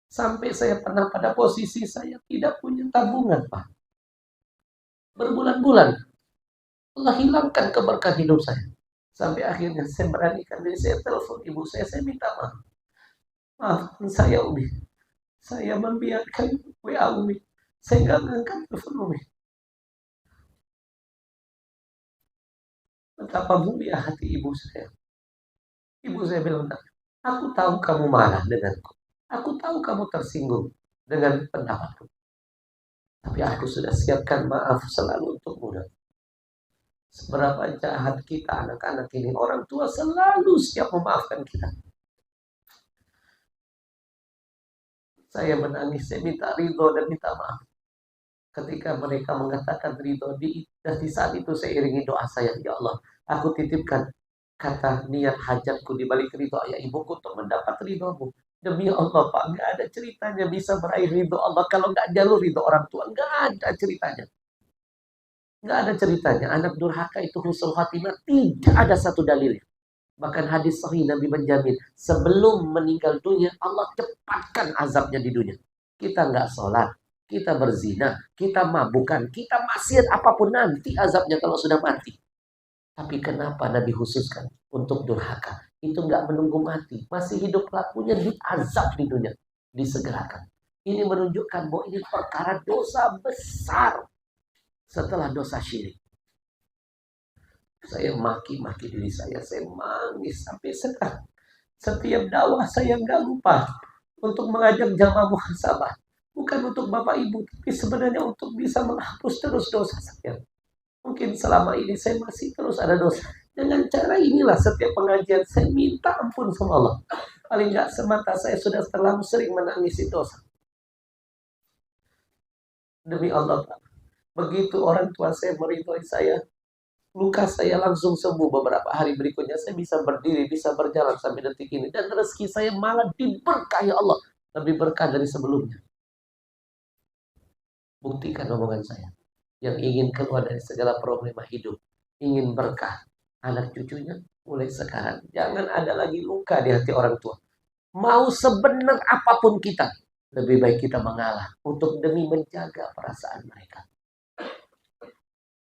Sampai saya pernah pada posisi saya tidak punya tabungan, Pak. Berbulan-bulan Allah hilangkan keberkahan hidup saya. Sampai akhirnya saya beranikan diri, saya telepon ibu saya minta maaf. Maafkan saya Umi. Saya membiarkan WA Umi. Saya nggak ngangkat telepon Umi. Betapa mulia hati ibu saya. Ibu saya bilang, aku tahu kamu marah denganku. Aku tahu kamu tersinggung dengan pendapatku. Tapi aku sudah siapkan maaf selalu untukmu. Seberapa jahat kita anak-anak ini, orang tua selalu siap memaafkan kita. Saya menangis, saya minta ridho dan minta maaf. Ketika mereka mengatakan ridho, di saat itu saya iringi doa saya, ya Allah, aku titipkan kata niat hajatku di balik ridho ayah ibuku untuk mendapat ridhomu. Demi Allah Pak, nggak ada ceritanya bisa meraih ridho Allah kalau nggak jalur ridho orang tua. Nggak ada ceritanya. Nggak ada ceritanya. Anak durhaka itu husnul khatimah. Tidak ada satu dalilnya. Bahkan hadis sahih Nabi menjamin, sebelum meninggal dunia, Allah cepatkan azabnya di dunia. Kita nggak sholat, kita berzina, kita mabukan, kita maksiat apapun nanti azabnya kalau sudah mati. Tapi kenapa Nabi khususkan untuk durhaka? Itu nggak menunggu mati, masih hidup pelakunya diazab di dunia, disegerakan. Ini menunjukkan bahwa ini perkara dosa besar setelah dosa syirik. Saya maki-maki diri saya mangis sampai sekarang. Setiap dakwah saya nggak lupa untuk mengajak jamaah muhasabah. Bukan untuk Bapak Ibu, tapi sebenarnya untuk bisa menghapus terus dosa saya. Mungkin selama ini saya masih terus ada dosa. Dengan cara inilah setiap pengajian saya minta ampun sama Allah. Paling nggak semata saya sudah terlalu sering menangisi dosa. Demi Allah, Pak. Begitu orang tua saya meridhoi saya, luka saya langsung sembuh. Beberapa hari berikutnya saya bisa berdiri, bisa berjalan sampai detik ini. Dan rezeki saya malah diberkahi Allah. Lebih berkah dari sebelumnya. Buktikan omongan saya. Yang ingin keluar dari segala problema hidup, ingin berkah anak cucunya, mulai sekarang jangan ada lagi luka di hati orang tua. Mau sebenar apapun kita, lebih baik kita mengalah untuk demi menjaga perasaan mereka.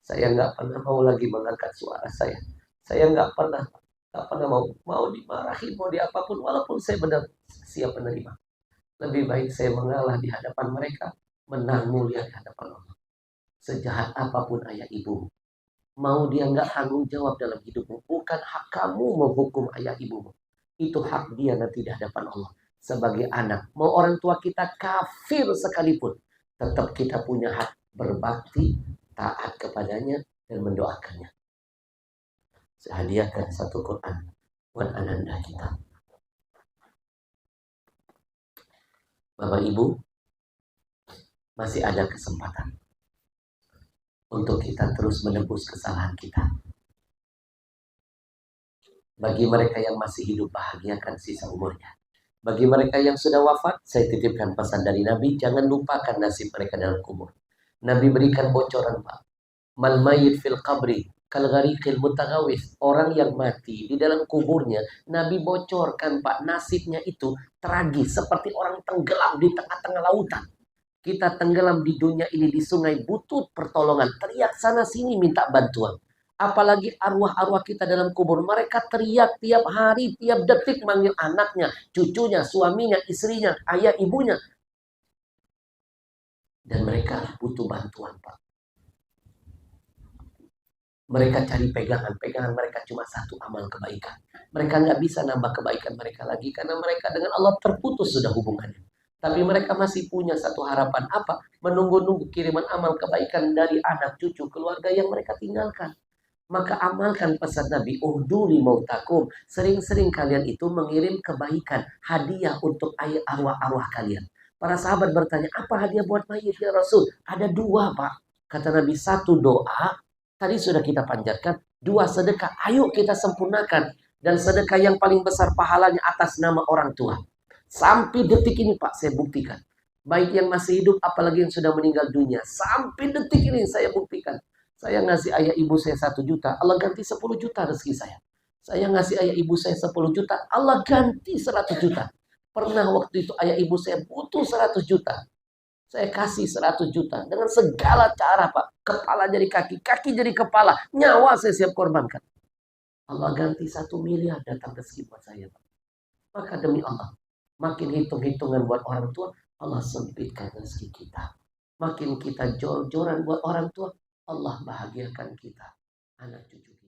Saya nggak pernah mau lagi mengangkat suara saya. Saya nggak pernah mau dimarahi, mau diapapun, walaupun saya benar siap menerima. Lebih baik saya mengalah di hadapan mereka, menang mulia di hadapan Allah. Sejahat apapun ayah ibumu, mau dia nggak tanggung jawab dalam hidupmu, bukan hak kamu menghukum ayah ibumu. Itu hak dia nanti di hadapan Allah. Sebagai anak, mau orang tua kita kafir sekalipun, tetap kita punya hak berbakti, taat kepadanya, dan mendoakannya. Saya hadiahkan satu Quran buat ananda kita. Bapak Ibu, masih ada kesempatan untuk kita terus menebus kesalahan kita. Bagi mereka yang masih hidup, bahagiakan sisa umurnya. Bagi mereka yang sudah wafat, saya titipkan pesan dari Nabi, jangan lupakan nasib mereka dalam kubur. Nabi berikan bocoran, Pak. Mal mayyit fil qabri kal ghariqil mutaghawis. Orang yang mati di dalam kuburnya, Nabi bocorkan, Pak, nasibnya itu tragis seperti orang tenggelam di tengah-tengah lautan. Kita tenggelam di dunia ini di sungai, butuh pertolongan, teriak sana sini minta bantuan. Apalagi arwah-arwah kita dalam kubur, mereka teriak tiap hari, tiap detik manggil anaknya, cucunya, suaminya, istrinya, ayah, ibunya. Dan mereka butuh bantuan, Pak. Mereka cari pegangan mereka cuma satu, amal kebaikan. Mereka nggak bisa nambah kebaikan mereka lagi karena mereka dengan Allah terputus sudah hubungannya. Tapi mereka masih punya satu harapan, apa? Menunggu-nunggu kiriman amal kebaikan dari anak, cucu, keluarga yang mereka tinggalkan. Maka amalkan pesan Nabi, uhduli mautakum. Sering-sering kalian itu mengirim kebaikan, hadiah untuk arwah-arwah kalian. Para sahabat bertanya, apa hadiah buat mayit ya Rasul? Ada dua, Pak. Kata Nabi, satu doa, tadi sudah kita panjatkan. Dua sedekah, ayo kita sempurnakan. Dan sedekah yang paling besar pahalanya atas nama orang tua. Sampai detik ini, Pak, saya buktikan. Baik yang masih hidup, apalagi yang sudah meninggal dunia. Sampai detik ini saya buktikan. Saya ngasih ayah ibu saya 1 juta, Allah ganti 10 juta rezeki saya. Saya ngasih ayah ibu saya 10 juta, Allah ganti 100 juta. Pernah waktu itu ayah ibu saya butuh 100 juta. Saya kasih 100 juta. Dengan segala cara, Pak. Kepala jadi kaki, kaki jadi kepala. Nyawa saya siap korbankan. Allah ganti 1 miliar datang rezeki buat saya, Pak. Maka demi Allah, makin hitung-hitungan buat orang tua, Allah sempitkan rezeki kita. Makin kita jor-joran buat orang tua, Allah bahagiakan kita, anak cucu kita.